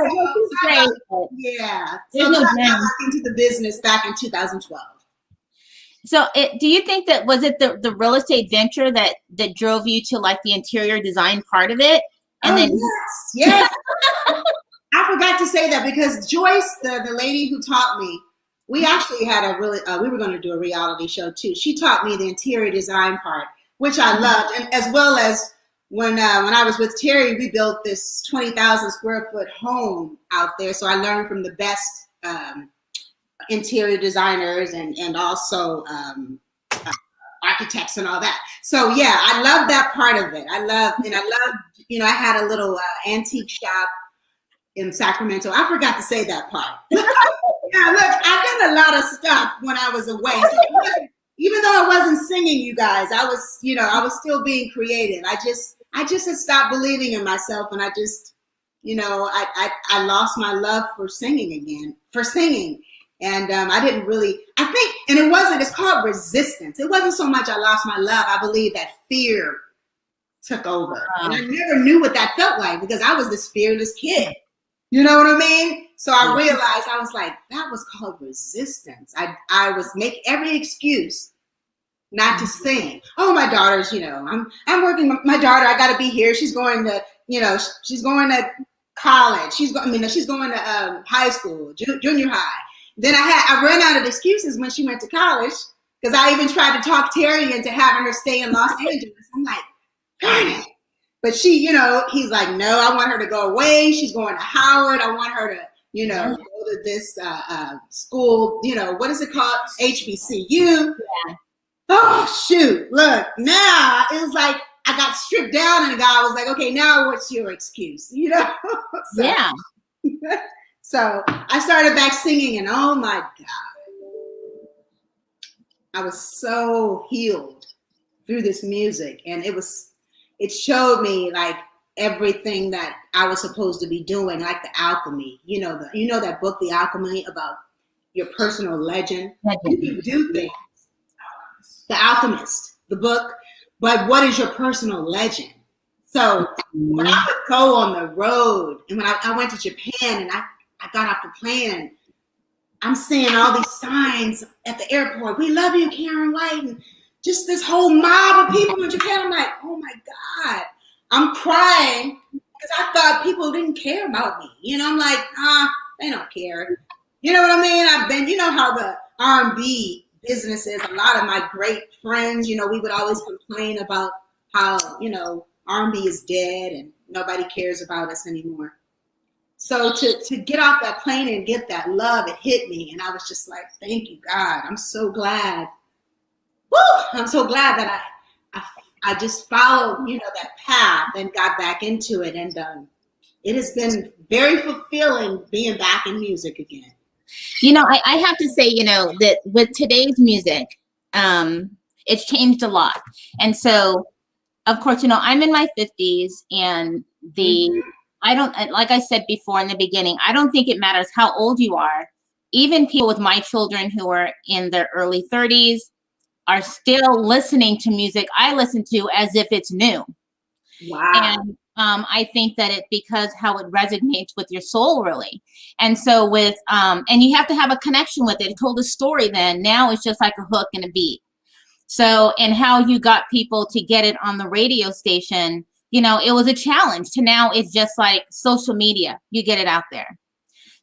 [SPEAKER 3] I got back into the business back in 2012.
[SPEAKER 2] So do you think that, was it the real estate venture that drove you to like the interior design part of it? And then
[SPEAKER 3] yes. I forgot to say that because Joyce, the lady who taught me, we actually had we were going to do a reality show too. She taught me the interior design part, which I loved, and as well as when I was with Terry, we built this 20,000 square foot home out there. So I learned from the best interior designers and also architects and all that. So yeah, I love that part of it. I love, I had a little antique shop in Sacramento. I forgot to say that part. Yeah, look, I did a lot of stuff when I was away. So even though I wasn't singing, you guys, I was still being creative. I just had stopped believing in myself, and I just, I lost my love for singing again, And I didn't really, I think, and it's called resistance. It wasn't so much I lost my love. I believe that fear took over. And I never knew what that felt like because I was this fearless kid. You know what I mean? So I realized, I was like, that was called resistance. I was making every excuse not to sing. Oh, my daughter's, I'm working with my daughter. I got to be here. She's going to, she's going to college. She's going to high school, junior high. Then I ran out of excuses when she went to college because I even tried to talk Terry into having her stay in Los Angeles. I'm like, darn it. But she, he's like, no, I want her to go away. She's going to Howard. I want her to, go to this school, what is it called? HBCU. Yeah. Oh, shoot. Look, now it was like I got stripped down and the guy was like, okay, now what's your excuse? So,
[SPEAKER 2] yeah.
[SPEAKER 3] So I started back singing and oh my God, I was so healed through this music. And it showed me like everything that I was supposed to be doing, like the alchemy, that book, The Alchemy, about your personal legend. You can do things. The Alchemist, the book, but what is your personal legend? So when I would go on the road and when I went to Japan and I got off the plane, I'm seeing all these signs at the airport. We love you, KayrnWhite, and just this whole mob of people in Japan. I'm like, oh my God. I'm crying because I thought people didn't care about me. I'm like, they don't care. You know what I mean? I've been, how the R&B business is. A lot of my great friends, we would always complain about how, R&B is dead and nobody cares about us anymore. So to get off that plane and get that love, it hit me. And I was just like, thank you, God. I'm so glad. Woo! I'm so glad that I just followed, that path and got back into it. And it has been very fulfilling being back in music again.
[SPEAKER 2] I have to say, that with today's music, it's changed a lot. And so, of course, I'm in my 50s and I don't, like I said before in the beginning, I don't think it matters how old you are. Even people with my children who are in their early 30s are still listening to music I listen to as if it's new.
[SPEAKER 3] Wow.
[SPEAKER 2] And I think that because how it resonates with your soul, really. And so and you have to have a connection with it. It told a story then. Now it's just like a hook and a beat. So, and how you got people to get it on the radio station, it was a challenge to now it's just like social media. You get it out there.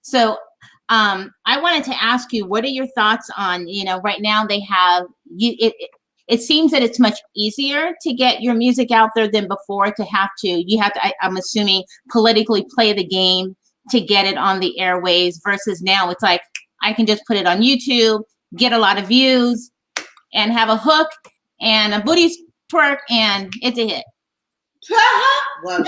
[SPEAKER 2] So I wanted to ask you, what are your thoughts on, right now they have, it seems that it's much easier to get your music out there than before you have to, I'm assuming, politically play the game to get it on the airways versus now it's like, I can just put it on YouTube, get a lot of views and have a hook and a booty twerk and it's a hit.
[SPEAKER 3] Well,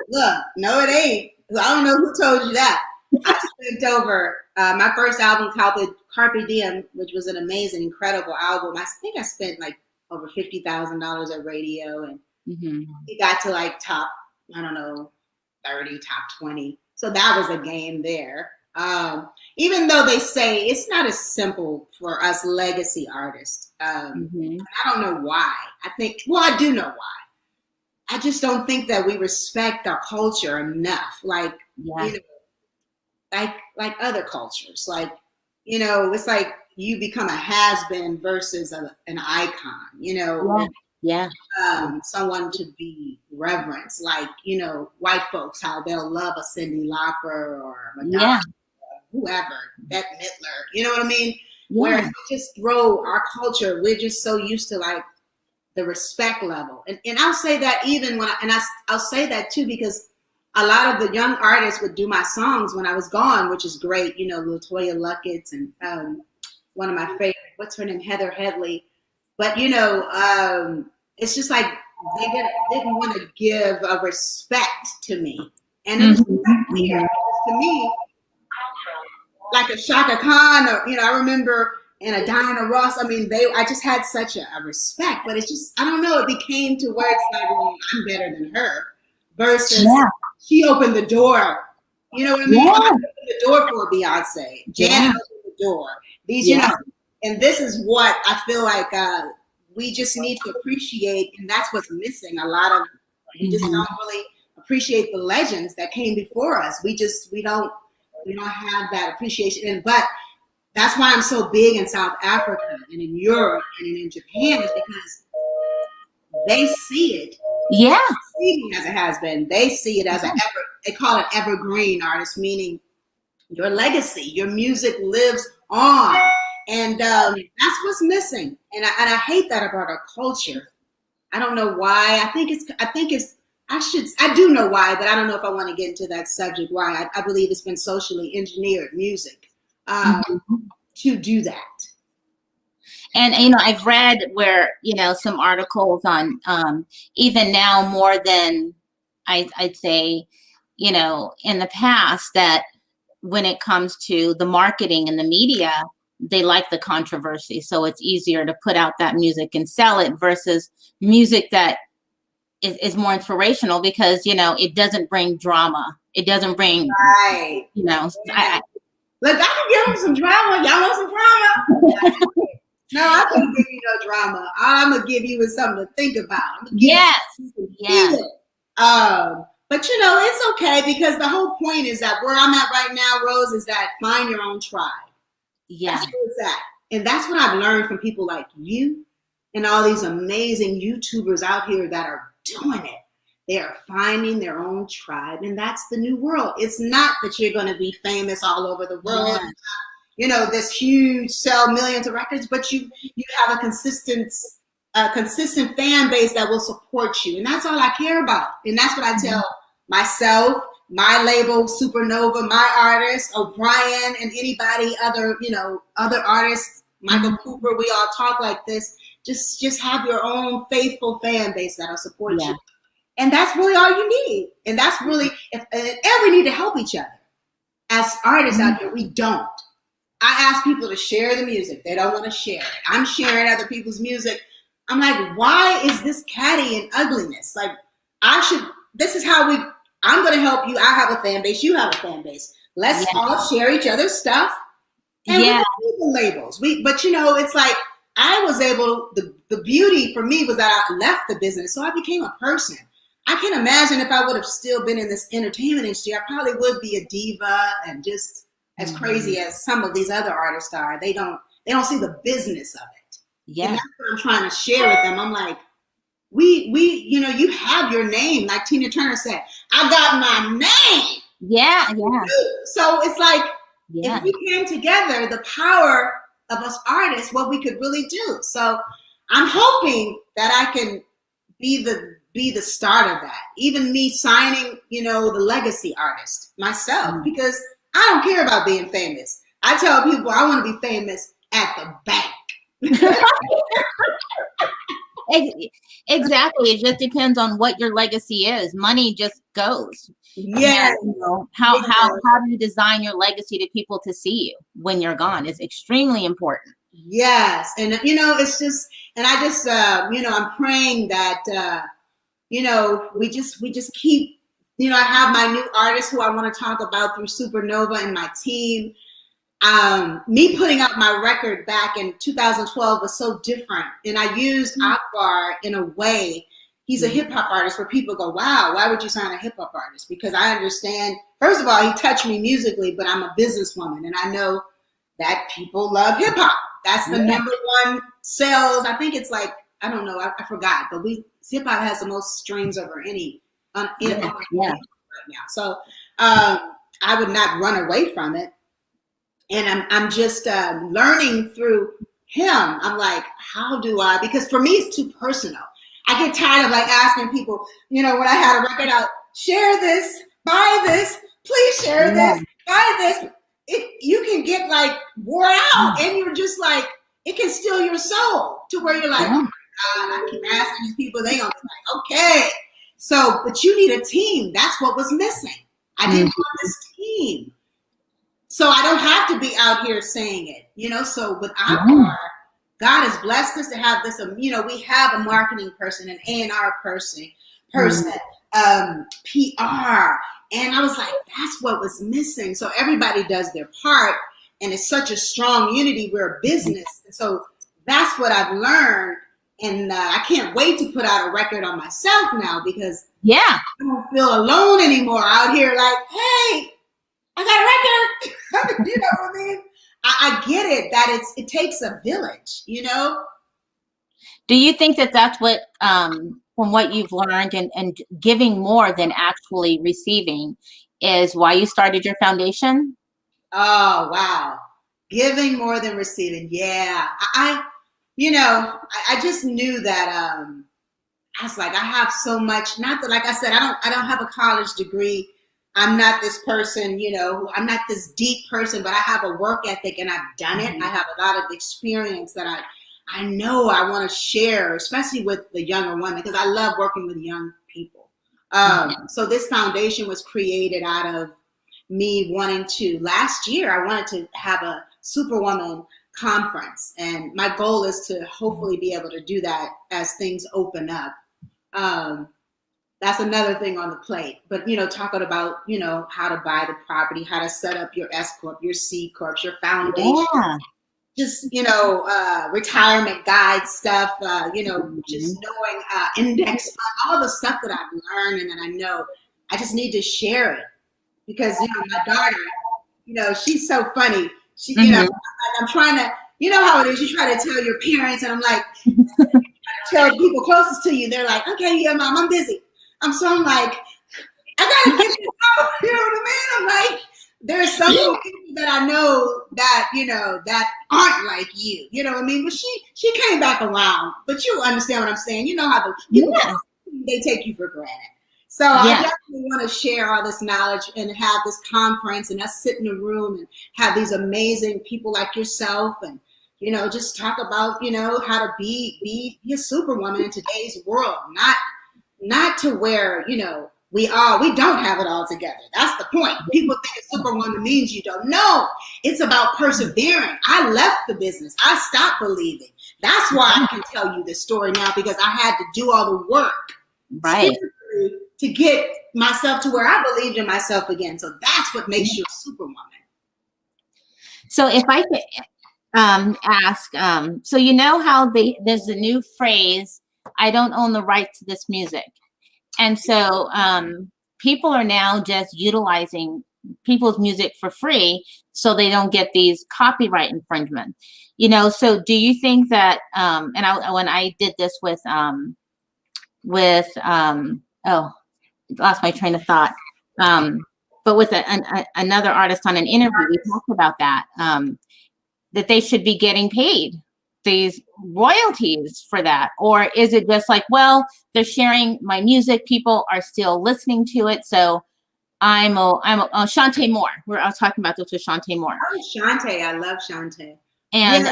[SPEAKER 3] look, no, it ain't. I don't know who told you that. I spent over my first album called Carpe Diem, which was an amazing, incredible album. I think I spent like over $50,000 at radio, and it got to like top, 30, top 20. So that was a game there. Even though they say it's not as simple for us legacy artists. I don't know why. I do know why. I just don't think that we respect our culture enough. Like, like other cultures. Like, it's like you become a has-been versus an icon, someone to be reverenced. Like, white folks, how they'll love a Cyndi Lauper or Madonna, or whoever, Bette Midler, you know what I mean? Whereas we just throw our culture, we're just so used to like the respect level. And I'll say that even when I'll say that too, because a lot of the young artists would do my songs when I was gone, which is great. You know, LaToya Luckett's and one of my favorite, what's her name, Heather Headley. But, you know, it's just like they didn't want to give a respect to me. And it was weird. To me, like a Shaka Khan, or, you know, I remember, and a Diana Ross, I mean, I just had such a respect. But it's just, I don't know, it became to where it's like, well, I'm better than her. Versus she opened the door. You know what I mean? I opened the door for Beyonce. Janet opened the door. These, you know, and this is what I feel like we just need to appreciate, and that's what's missing. A lot of we just don't really appreciate the legends that came before us. We don't have that appreciation. But that's why I'm so big in South Africa and in Europe and in Japan, is because they see it. Yeah. As it has been. They see it as they call it evergreen artist, meaning your legacy, your music lives on. And that's what's missing. And I hate that about our culture. I don't know why. I do know why, but I don't know if I want to get into that subject. Why I believe it's been socially engineered music to do that.
[SPEAKER 2] And, you know, I've read where, you know, some articles on even now more than I'd say, you know, in the past, that when it comes to the marketing and the media, they like the controversy. So it's easier to put out that music and sell it versus music that is more inspirational, because, you know, it doesn't bring drama. It doesn't bring, you know,
[SPEAKER 3] look, I can give them some drama. Y'all want some drama? No, I can't give you no drama. All I'm gonna give you is something to think about.
[SPEAKER 2] Yes.
[SPEAKER 3] But you know, it's okay, because the whole point is that where I'm at right now, Rose, is that find your own tribe. Yeah. That's where it's at. And that's what I've learned from people like you and all these amazing YouTubers out here that are doing it. They are finding their own tribe, and that's the new world. It's not that you're going to be famous all over the world. Yeah. You know, this huge, sell millions of records, but you have a consistent fan base that will support you. And that's all I care about. And that's what I tell myself, my label, Supernova, my artist, O'Brien, and anybody other, you know, other artists, Michael Cooper, we all talk like this. Just have your own faithful fan base that'll support you. And that's really all you need. And that's really, and we need to help each other. As artists out there, we don't. I ask people to share the music. They don't want to share it. I'm sharing other people's music. I'm like, why is this catty and ugliness? Like, this is how I'm going to help you. I have a fan base. You have a fan base. Let's all share each other's stuff. And we don't need the labels. But you know, it's like, I was able, the beauty for me was that I left the business. So I became a person. I can imagine if I would have still been in this entertainment industry, I probably would be a diva and just as crazy as some of these other artists are. They don't see the business of it. Yeah. And that's what I'm trying to share with them. I'm like, we, you know, you have your name. Like Tina Turner said, I got my name.
[SPEAKER 2] Yeah.
[SPEAKER 3] So it's like, if we came together, the power of us artists, what we could really do. So I'm hoping that I can be the start of that. Even me signing, you know, the legacy artist myself, because I don't care about being famous. I tell people I want to be famous at the bank.
[SPEAKER 2] Exactly. It just depends on what your legacy is. Money just goes.
[SPEAKER 3] Yeah.
[SPEAKER 2] You know, how do you design your legacy to people to see you when you're gone is extremely important.
[SPEAKER 3] Yes. And, you know, it's just, and I just, you know, I'm praying that, you know, we just keep, you know, I have my new artists who I want to talk about through Supernova and my team. Me putting out my record back in 2012 was so different. And I used Akbar in a way. He's a hip hop artist where people go, wow, why would you sign a hip hop artist? Because I understand, first of all, he touched me musically, but I'm a businesswoman and I know that people love hip hop. That's the number one sales. I think it's like, I don't know, I forgot, but hip hop has the most streams over any right now. So I would not run away from it. And I'm just learning through him, I'm like, how do I, because for me, it's too personal. I get tired of like asking people, when I had a record out, share this, buy this, please share this, buy this. You can get like wore out and you're just like, it can steal your soul to where you're like, oh my God, I keep asking these people, they gonna be like, okay. So, but you need a team. That's what was missing. I didn't have this team. So I don't have to be out here saying it, so with our, God has blessed us to have this, we have a marketing person, an A&R person, PR. And I was like, that's what was missing. So everybody does their part and it's such a strong unity. We're a business. And so that's what I've learned. And I can't wait to put out a record on myself now because I don't feel alone anymore out here like, hey, I got a record. You know what I mean? I get it that it takes a village,
[SPEAKER 2] Do you think that that's what, from what you've learned and giving more than actually receiving is why you started your foundation?
[SPEAKER 3] Oh, wow. Giving more than receiving. Yeah. I just knew that, I was like, I have so much, not that, like I said, I don't have a college degree. I'm not this person, I'm not this deep person, but I have a work ethic and I've done it. I have a lot of experience that I know I want to share, especially with the younger women, because I love working with young people. So this foundation was created out of me wanting to, last year, I wanted to have a Superwoman conference. And my goal is to hopefully be able to do that as things open up. That's another thing on the plate. But, talking about, how to buy the property, how to set up your S Corp, your C Corp, your foundation, just, retirement guide stuff, just knowing index fund, all the stuff that I've learned and that I know, I just need to share it because, my daughter, she's so funny. She, I'm trying to, how it is. You try to tell your parents and I'm like, tell the people closest to you. They're like, okay, yeah, Mom, I'm busy. So I'm like, I gotta get this out. You know what I mean? I'm like, there's some people that I know that, that aren't like you. You know what I mean? But she came back around. But you understand what I'm saying. You know how the people, they take you for granted. So I definitely want to share all this knowledge and have this conference and us sit in a room and have these amazing people like yourself and, just talk about, how to be a superwoman in today's world. Not to where, we don't have it all together. That's the point. People think a superwoman means you don't know. It's about persevering. I left the business. I stopped believing. That's why I can tell you this story now because I had to do all the work to get myself to where I believed in myself again. So that's what makes you a superwoman.
[SPEAKER 2] So if I could ask, so how there's a new phrase, I don't own the rights to this music. And so people are now just utilizing people's music for free so they don't get these copyright infringement. So do you think that, when I did this with lost my train of thought, but with another artist on an interview, we talked about that, that they should be getting paid these royalties for that? Or is it just like, well, they're sharing my music, people are still listening to it, so I'm Shantae Moore. I was talking about this with Shantae Moore.
[SPEAKER 3] Oh, Shantae, I love Shantae.
[SPEAKER 2] And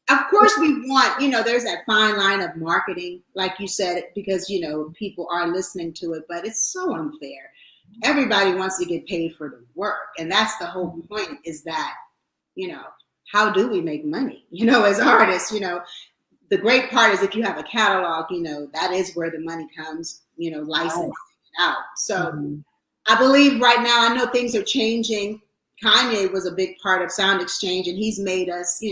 [SPEAKER 3] of course we want, there's that fine line of marketing, like you said, because, people are listening to it, but it's so unfair. Everybody wants to get paid for the work. And that's the whole point is that, how do we make money, as artists, the great part is if you have a catalog, that is where the money comes, licensing it out. So I believe right now, I know things are changing. Kanye was a big part of Sound Exchange and he's made us, we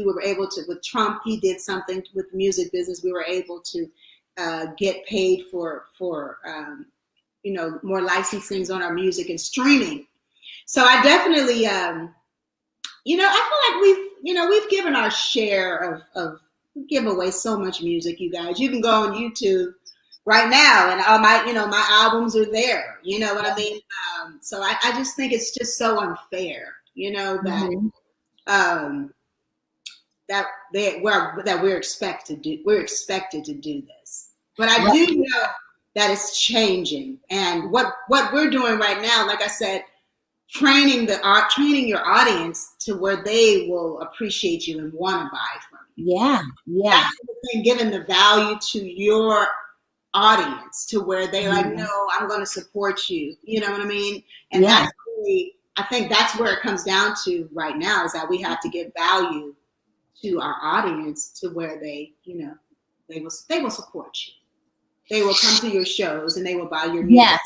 [SPEAKER 3] were able to, with Trump, he did something with the music business. We were able to get paid for more licensings on our music and streaming. So I definitely, I feel like we've given our share of give away so much music, you guys. You can go on YouTube right now and all my, my albums are there. You know what I mean? So I just think it's just so unfair, that we're expected to do this. But I do know that it's changing, and what we're doing right now, like I said, training your audience to where they will appreciate you and want to buy from you.
[SPEAKER 2] Yeah.
[SPEAKER 3] That's the thing, giving the value to your audience to where they like, no, I'm going to support you. You know what I mean? And that's really, I think that's where it comes down to right now, is that we have to give value to our audience to where they, they will support you. They will come to your shows and they will buy your music.
[SPEAKER 2] Yes.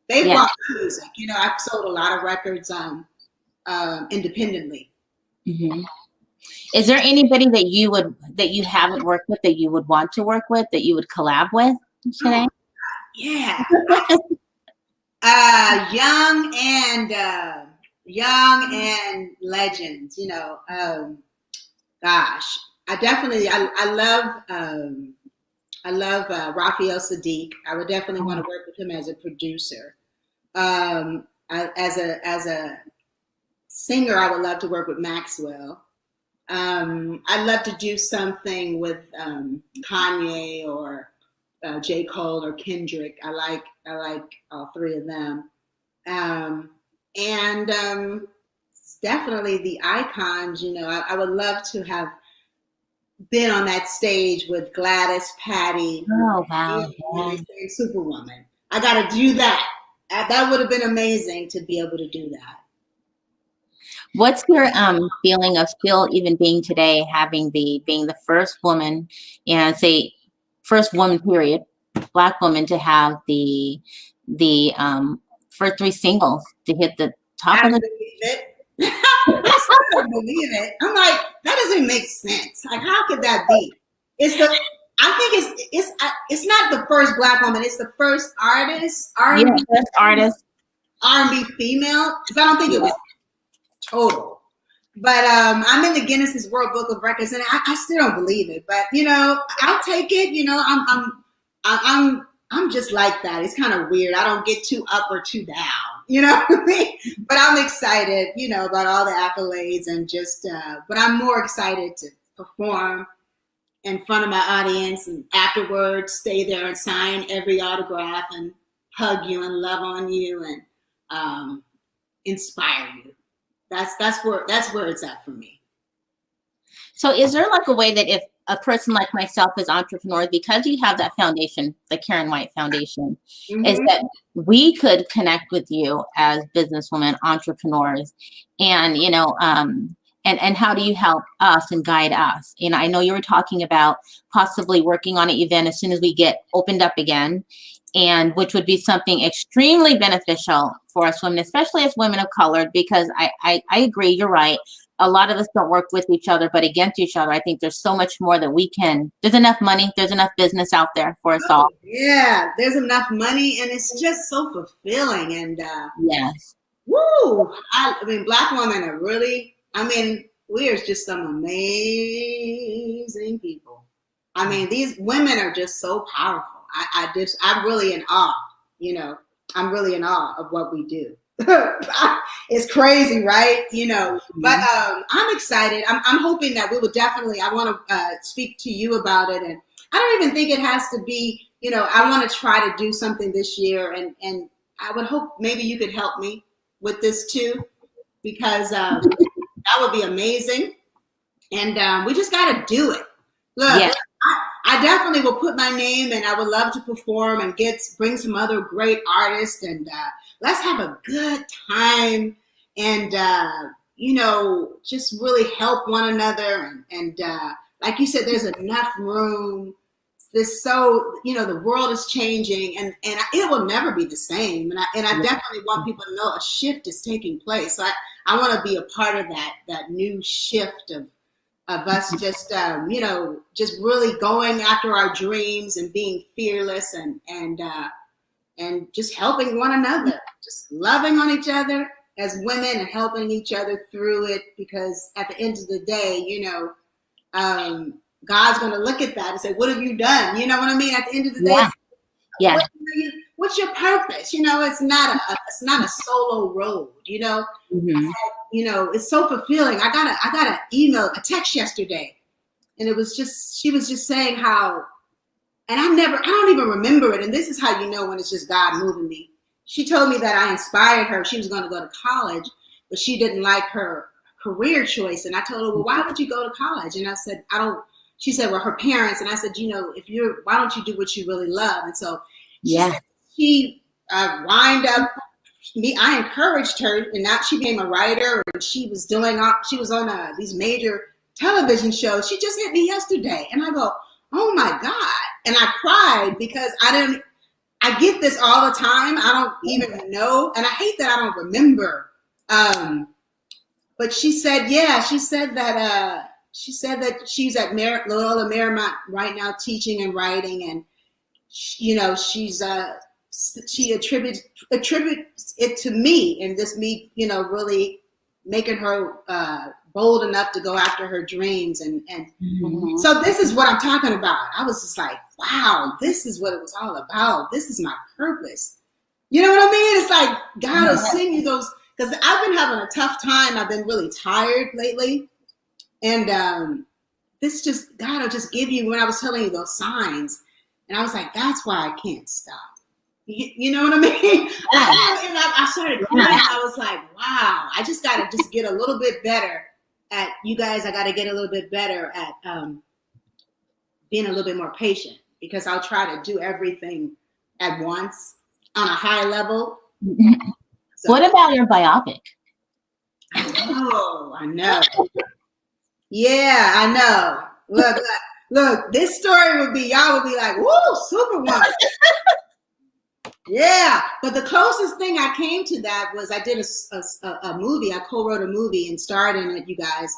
[SPEAKER 3] They bought music. I've sold a lot of records independently.
[SPEAKER 2] Mm-hmm. Is there anybody that you haven't worked with that you would want to work with, that you would collab with today?
[SPEAKER 3] Yeah. young and legends, gosh, I love Raphael Sadiq. I would definitely want to work with him as a producer. As a singer, I would love to work with Maxwell. I'd love to do something with Kanye or J. Cole or Kendrick. I like all three of them. And definitely the icons, I would love to have been on that stage with Gladys, Patty, Superwoman. I got to do that. That would have been amazing to be able to do that.
[SPEAKER 2] What's your feeling of still even being today, being the first woman, first woman period, Black woman to have the first 3 singles to hit the top of the.
[SPEAKER 3] I still don't believe it. I'm like, that doesn't make sense. Like, how could that be? I think it's not the first Black woman. It's the first artist, R&B,
[SPEAKER 2] first artist,
[SPEAKER 3] R&B female. Because I don't think it was total. But I'm in the Guinness World Book of Records, and I still don't believe it. But I'll take it. I'm just like that. It's kind of weird. I don't get too up or too down. You know what I mean? But I'm excited, about all the accolades and just, but I'm more excited to perform in front of my audience and afterwards stay there and sign every autograph and hug you and love on you and inspire you. That's where it's at for me.
[SPEAKER 2] So is there like a way that if a person like myself is entrepreneurs, because you have that foundation, the KayrnWhite Foundation, is that we could connect with you as businesswomen, entrepreneurs, and and how do you help us and guide us? I know you were talking about possibly working on an event as soon as we get opened up again, and which would be something extremely beneficial for us women, especially as women of color, because I agree, you're right. A lot of us don't work with each other, but against each other. I think there's so much more that we can. There's enough money. There's enough business out there for us all.
[SPEAKER 3] Yeah, there's enough money, and it's just so fulfilling. And
[SPEAKER 2] yes,
[SPEAKER 3] woo! I mean, Black women are really. We are just some amazing people. I mean, these women are just so powerful. I'm really in awe. I'm really in awe of what we do. It's crazy, right? But I'm excited. I'm hoping that we will definitely, I want to speak to you about it. And I don't even think it has to be, I want to try to do something this year. And I would hope maybe you could help me with this too, because that would be amazing. And we just got to do it. Look, yeah. I definitely will put my name, and I would love to perform and bring some other great artists, and let's have a good time, and just really help one another. And like you said, there's enough room. The world is changing, and it will never be the same. And I definitely want people to know a shift is taking place. So I want to be a part of that new shift of us just just really going after our dreams and being fearless and just helping one another, just loving on each other as women and helping each other through it, because at the end of the day, God's going to look at that and say, what have you done? You know what I mean? At the end of the day,
[SPEAKER 2] yeah.
[SPEAKER 3] What's your purpose? It's not a solo road,
[SPEAKER 2] Mm-hmm.
[SPEAKER 3] it's so fulfilling. I got an email, a text yesterday, and she was just saying how, and I don't even remember it. And this is how you know when it's just God moving me. She told me that I inspired her. She was going to go to college, but she didn't like her career choice. And I told her, well, why would you go to college? And I said, she said, well, her parents. And I said, why don't you do what you really love? And so she wind up me. I encouraged her, and now she became a writer, and she was on these major television shows. She just hit me yesterday, and I go, oh my God. And I cried because I get this all the time. I don't even know. And I hate that I don't remember. But she said that she's at Loyola Marymount right now teaching and writing. And, she attributes it to me, and this me, really making her bold enough to go after her dreams. And so this is what I'm talking about. I was just like, wow, this is what it was all about. This is my purpose. You know what I mean? It's like God will send you those, because I've been having a tough time. I've been really tired lately. And God will just give you, when I was telling you those signs, and I was like, that's why I can't stop. You know what I mean? And I started crying. I was like, wow, I just got to just get a little bit better at, you guys, I got to get a little bit better at being a little bit more patient, because I'll try to do everything at once on a high level. So,
[SPEAKER 2] what about your biopic?
[SPEAKER 3] Oh, I know. Yeah, I know. Look, this story y'all would be like, woo, Superwoman. Yeah, but the closest thing I came to that was I did a movie. I co-wrote a movie and starred in it, you guys.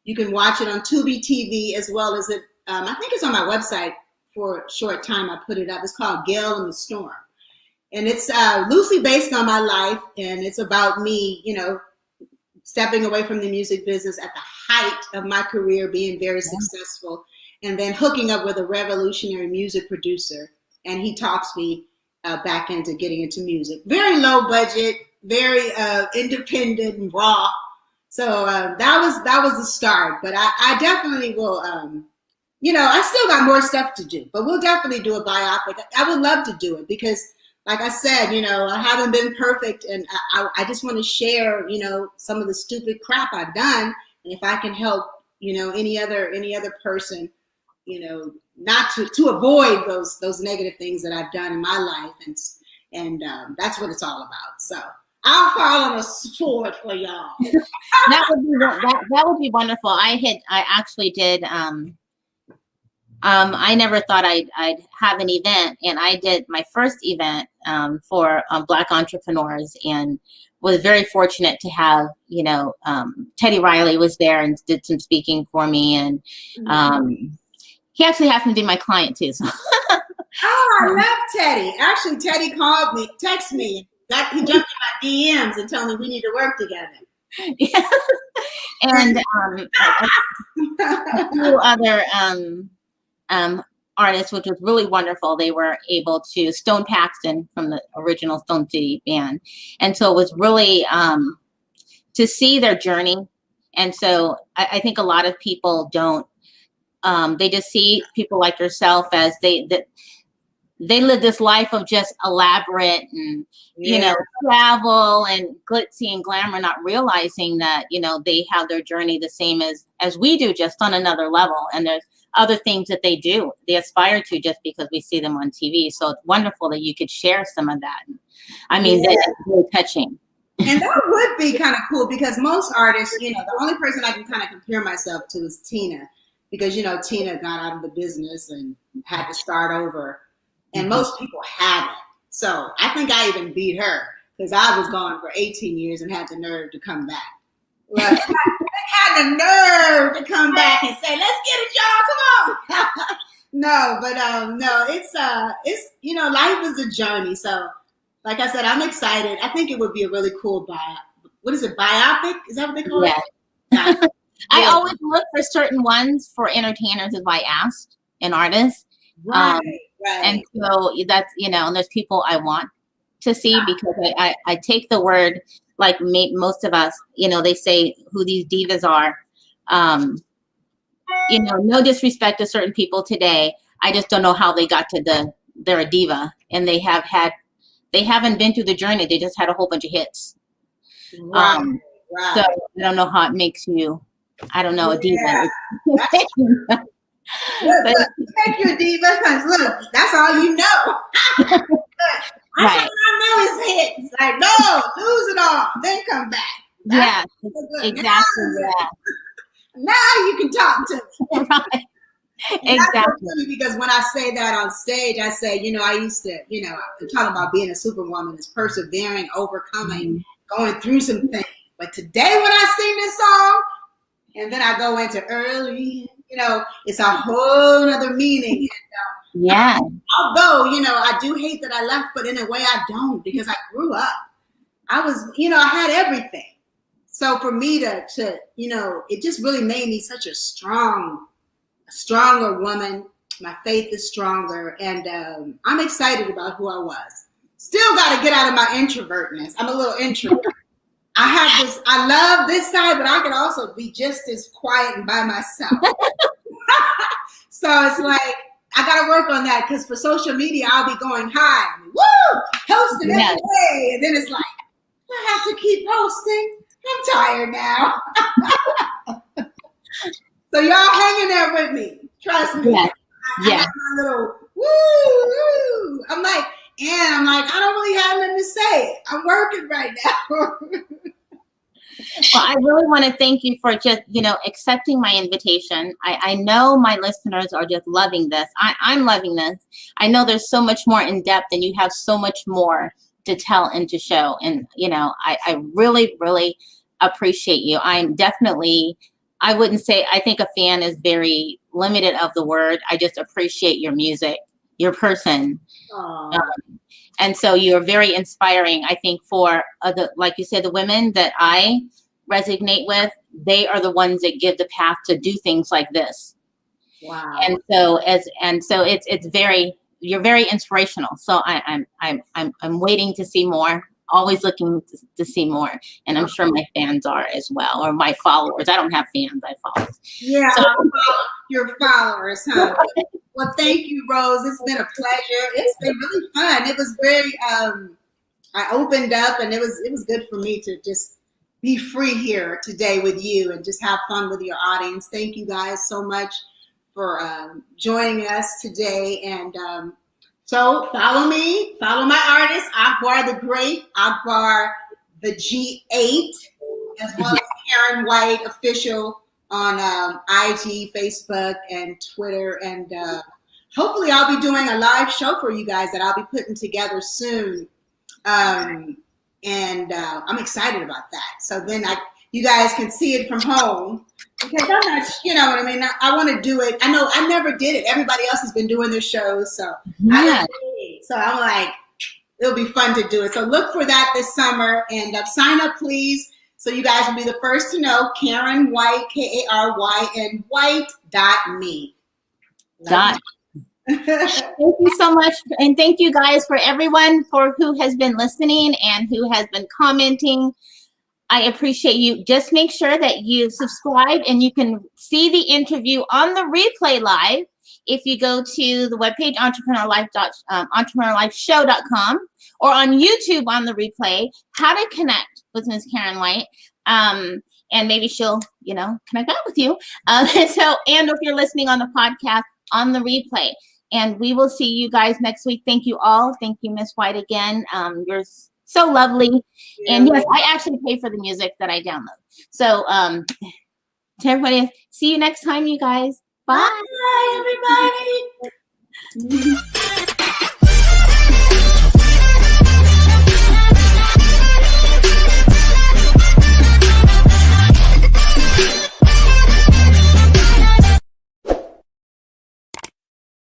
[SPEAKER 3] You can watch it on Tubi TV, as well as I think it's on my website for a short time. I put it up. It's called Gale in the Storm. And it's loosely based on my life, and it's about me, stepping away from the music business at the height of my career, being very successful, and then hooking up with a revolutionary music producer. And he talks me back into getting into music. Very low budget, very independent and raw. So that was the start. But I definitely will, I still got more stuff to do, but we'll definitely do a biopic. I would love to do it because, like I said, I haven't been perfect, and I just want to share, some of the stupid crap I've done. And if I can help, any other person, not to avoid those negative things that I've done in my life, and that's what it's all about. So I'll fall on a sword for y'all.
[SPEAKER 2] that would be wonderful. I actually did. I never thought I'd have an event, and I did my first event for Black entrepreneurs, and was very fortunate to have, Teddy Riley was there and did some speaking for me, and he actually happened to be my client too. So.
[SPEAKER 3] Oh, I love Teddy. Actually, Teddy called me, texted me. He jumped in my DMs and told me we need to work together.
[SPEAKER 2] Yeah. And a few other artists, which was really wonderful. They were able to, Stone Paxton from the original Stone City band. And so it was really to see their journey. And so I think a lot of people don't, they just see people like yourself as they live this life of just elaborate and, travel and glitzy and glamour, not realizing that, they have their journey the same as we do, just on another level. And there's other things that they do, they aspire to, just because we see them on TV. So it's wonderful that you could share some of that. I mean, that's really touching.
[SPEAKER 3] And that would be kind of cool, because most artists, the only person I can kind of compare myself to is Tina, because, Tina got out of the business and had to start over. And most people haven't. So I think I even beat her, because I was gone for 18 years and had the nerve to come back. Well, I had the nerve to come back and say, let's get it, y'all, come on. No, it's life is a journey. So like I said, I'm excited. I think it would be a really cool what is it, biopic? Is that what they call it? Yeah.
[SPEAKER 2] I always look for certain ones for entertainers, is why I asked an artist.
[SPEAKER 3] Right.
[SPEAKER 2] And so that's, and there's people I want to see, because I take the word like most of us, you know, they say who these divas are. You know, no disrespect to certain people today. I just don't know how they got to they're a diva, and they haven't been through the journey. They just had a whole bunch of hits.
[SPEAKER 3] Right.
[SPEAKER 2] So I don't know how it makes you, I don't know, a diva.
[SPEAKER 3] Look, make you a diva, because look, that's all you know. That's all I know is hits. Like, no, lose it all, then come back.
[SPEAKER 2] Yeah, exactly.
[SPEAKER 3] Now you can talk to me.
[SPEAKER 2] Right.
[SPEAKER 3] And
[SPEAKER 2] Exactly.
[SPEAKER 3] that's so funny, because when I say that on stage, I say, you know, I used to, you know, I'm talking about being a superwoman is persevering, overcoming, going through some things. But today when I sing this song, and then I go into early, you know, it's a whole other meaning. And,
[SPEAKER 2] Yeah.
[SPEAKER 3] although, you know, I do hate that I left, but in a way I don't, because I grew up. I was, you know, I had everything. So for me to, you know, it just really made me such a stronger woman. My faith is stronger. And I'm excited about who I was. Still got to get out of my introvertness. I'm a little introvert. I love this side, but I can also be just as quiet and by myself. So it's like, I got to work on that, because for social media, I'll be going high. Woo! Posting every day. And then it's like, I have to keep posting. I'm tired now. So y'all hanging there with me. Trust me.
[SPEAKER 2] Yes.
[SPEAKER 3] I have my little woo. I'm like, I don't really have nothing to say. I'm working right now.
[SPEAKER 2] Well, I really want to thank you for just, you know, accepting my invitation. I know my listeners are just loving this. I'm loving this. I know there's so much more in depth, and you have so much more to tell and to show. And, you know, I really, really appreciate you. I'm definitely, I wouldn't say, I think a fan is very limited of the word. I just appreciate your music, your person. And so you're very inspiring, I think, for like you said, the women that I resonate with. They are the ones that give the path to do things like this.
[SPEAKER 3] Wow.
[SPEAKER 2] And so it's very, you're very inspirational. So I'm waiting to see more. Always looking to see more, and I'm sure my fans are as well, or my followers. I don't have fans, I follow.
[SPEAKER 3] Yeah, so, your followers, huh? Well, thank you, Rose. It's been a pleasure. It's been really fun. It was very, I opened up, and it was good for me to just be free here today with you and just have fun with your audience. Thank you guys so much for joining us today. And so follow me, follow my artist, Akbar the Great, Akbar the G8, as well as KayrnWhite Official on IG, Facebook, and Twitter. And hopefully I'll be doing a live show for you guys that I'll be putting together soon. And I'm excited about that. So then you guys can see it from home, because I'm not, you know what I mean? I want to do it. I know I never did it. Everybody else has been doing their shows. So so I'm like, it'll be fun to do it. So look for that this summer, and sign up, please. So you guys will be the first to know. KayrnWhite, KayrnWhite, white.me.
[SPEAKER 2] Thank you so much. And thank you guys for everyone who has been listening and who has been commenting. I appreciate you. Just make sure that you subscribe, and you can see the interview on the replay live if you go to the webpage, entrepreneurlifeshow.com, or on YouTube on the replay, how to connect with Ms. KayrnWhite. And maybe she'll, you know, connect back with you. And if you're listening on the podcast, on the replay. And we will see you guys next week. Thank you all. Thank you, Ms. White, again. You're so lovely. Yeah. And yes, I actually pay for the music that I download. So to everybody, see you next time, you guys. Bye, everybody.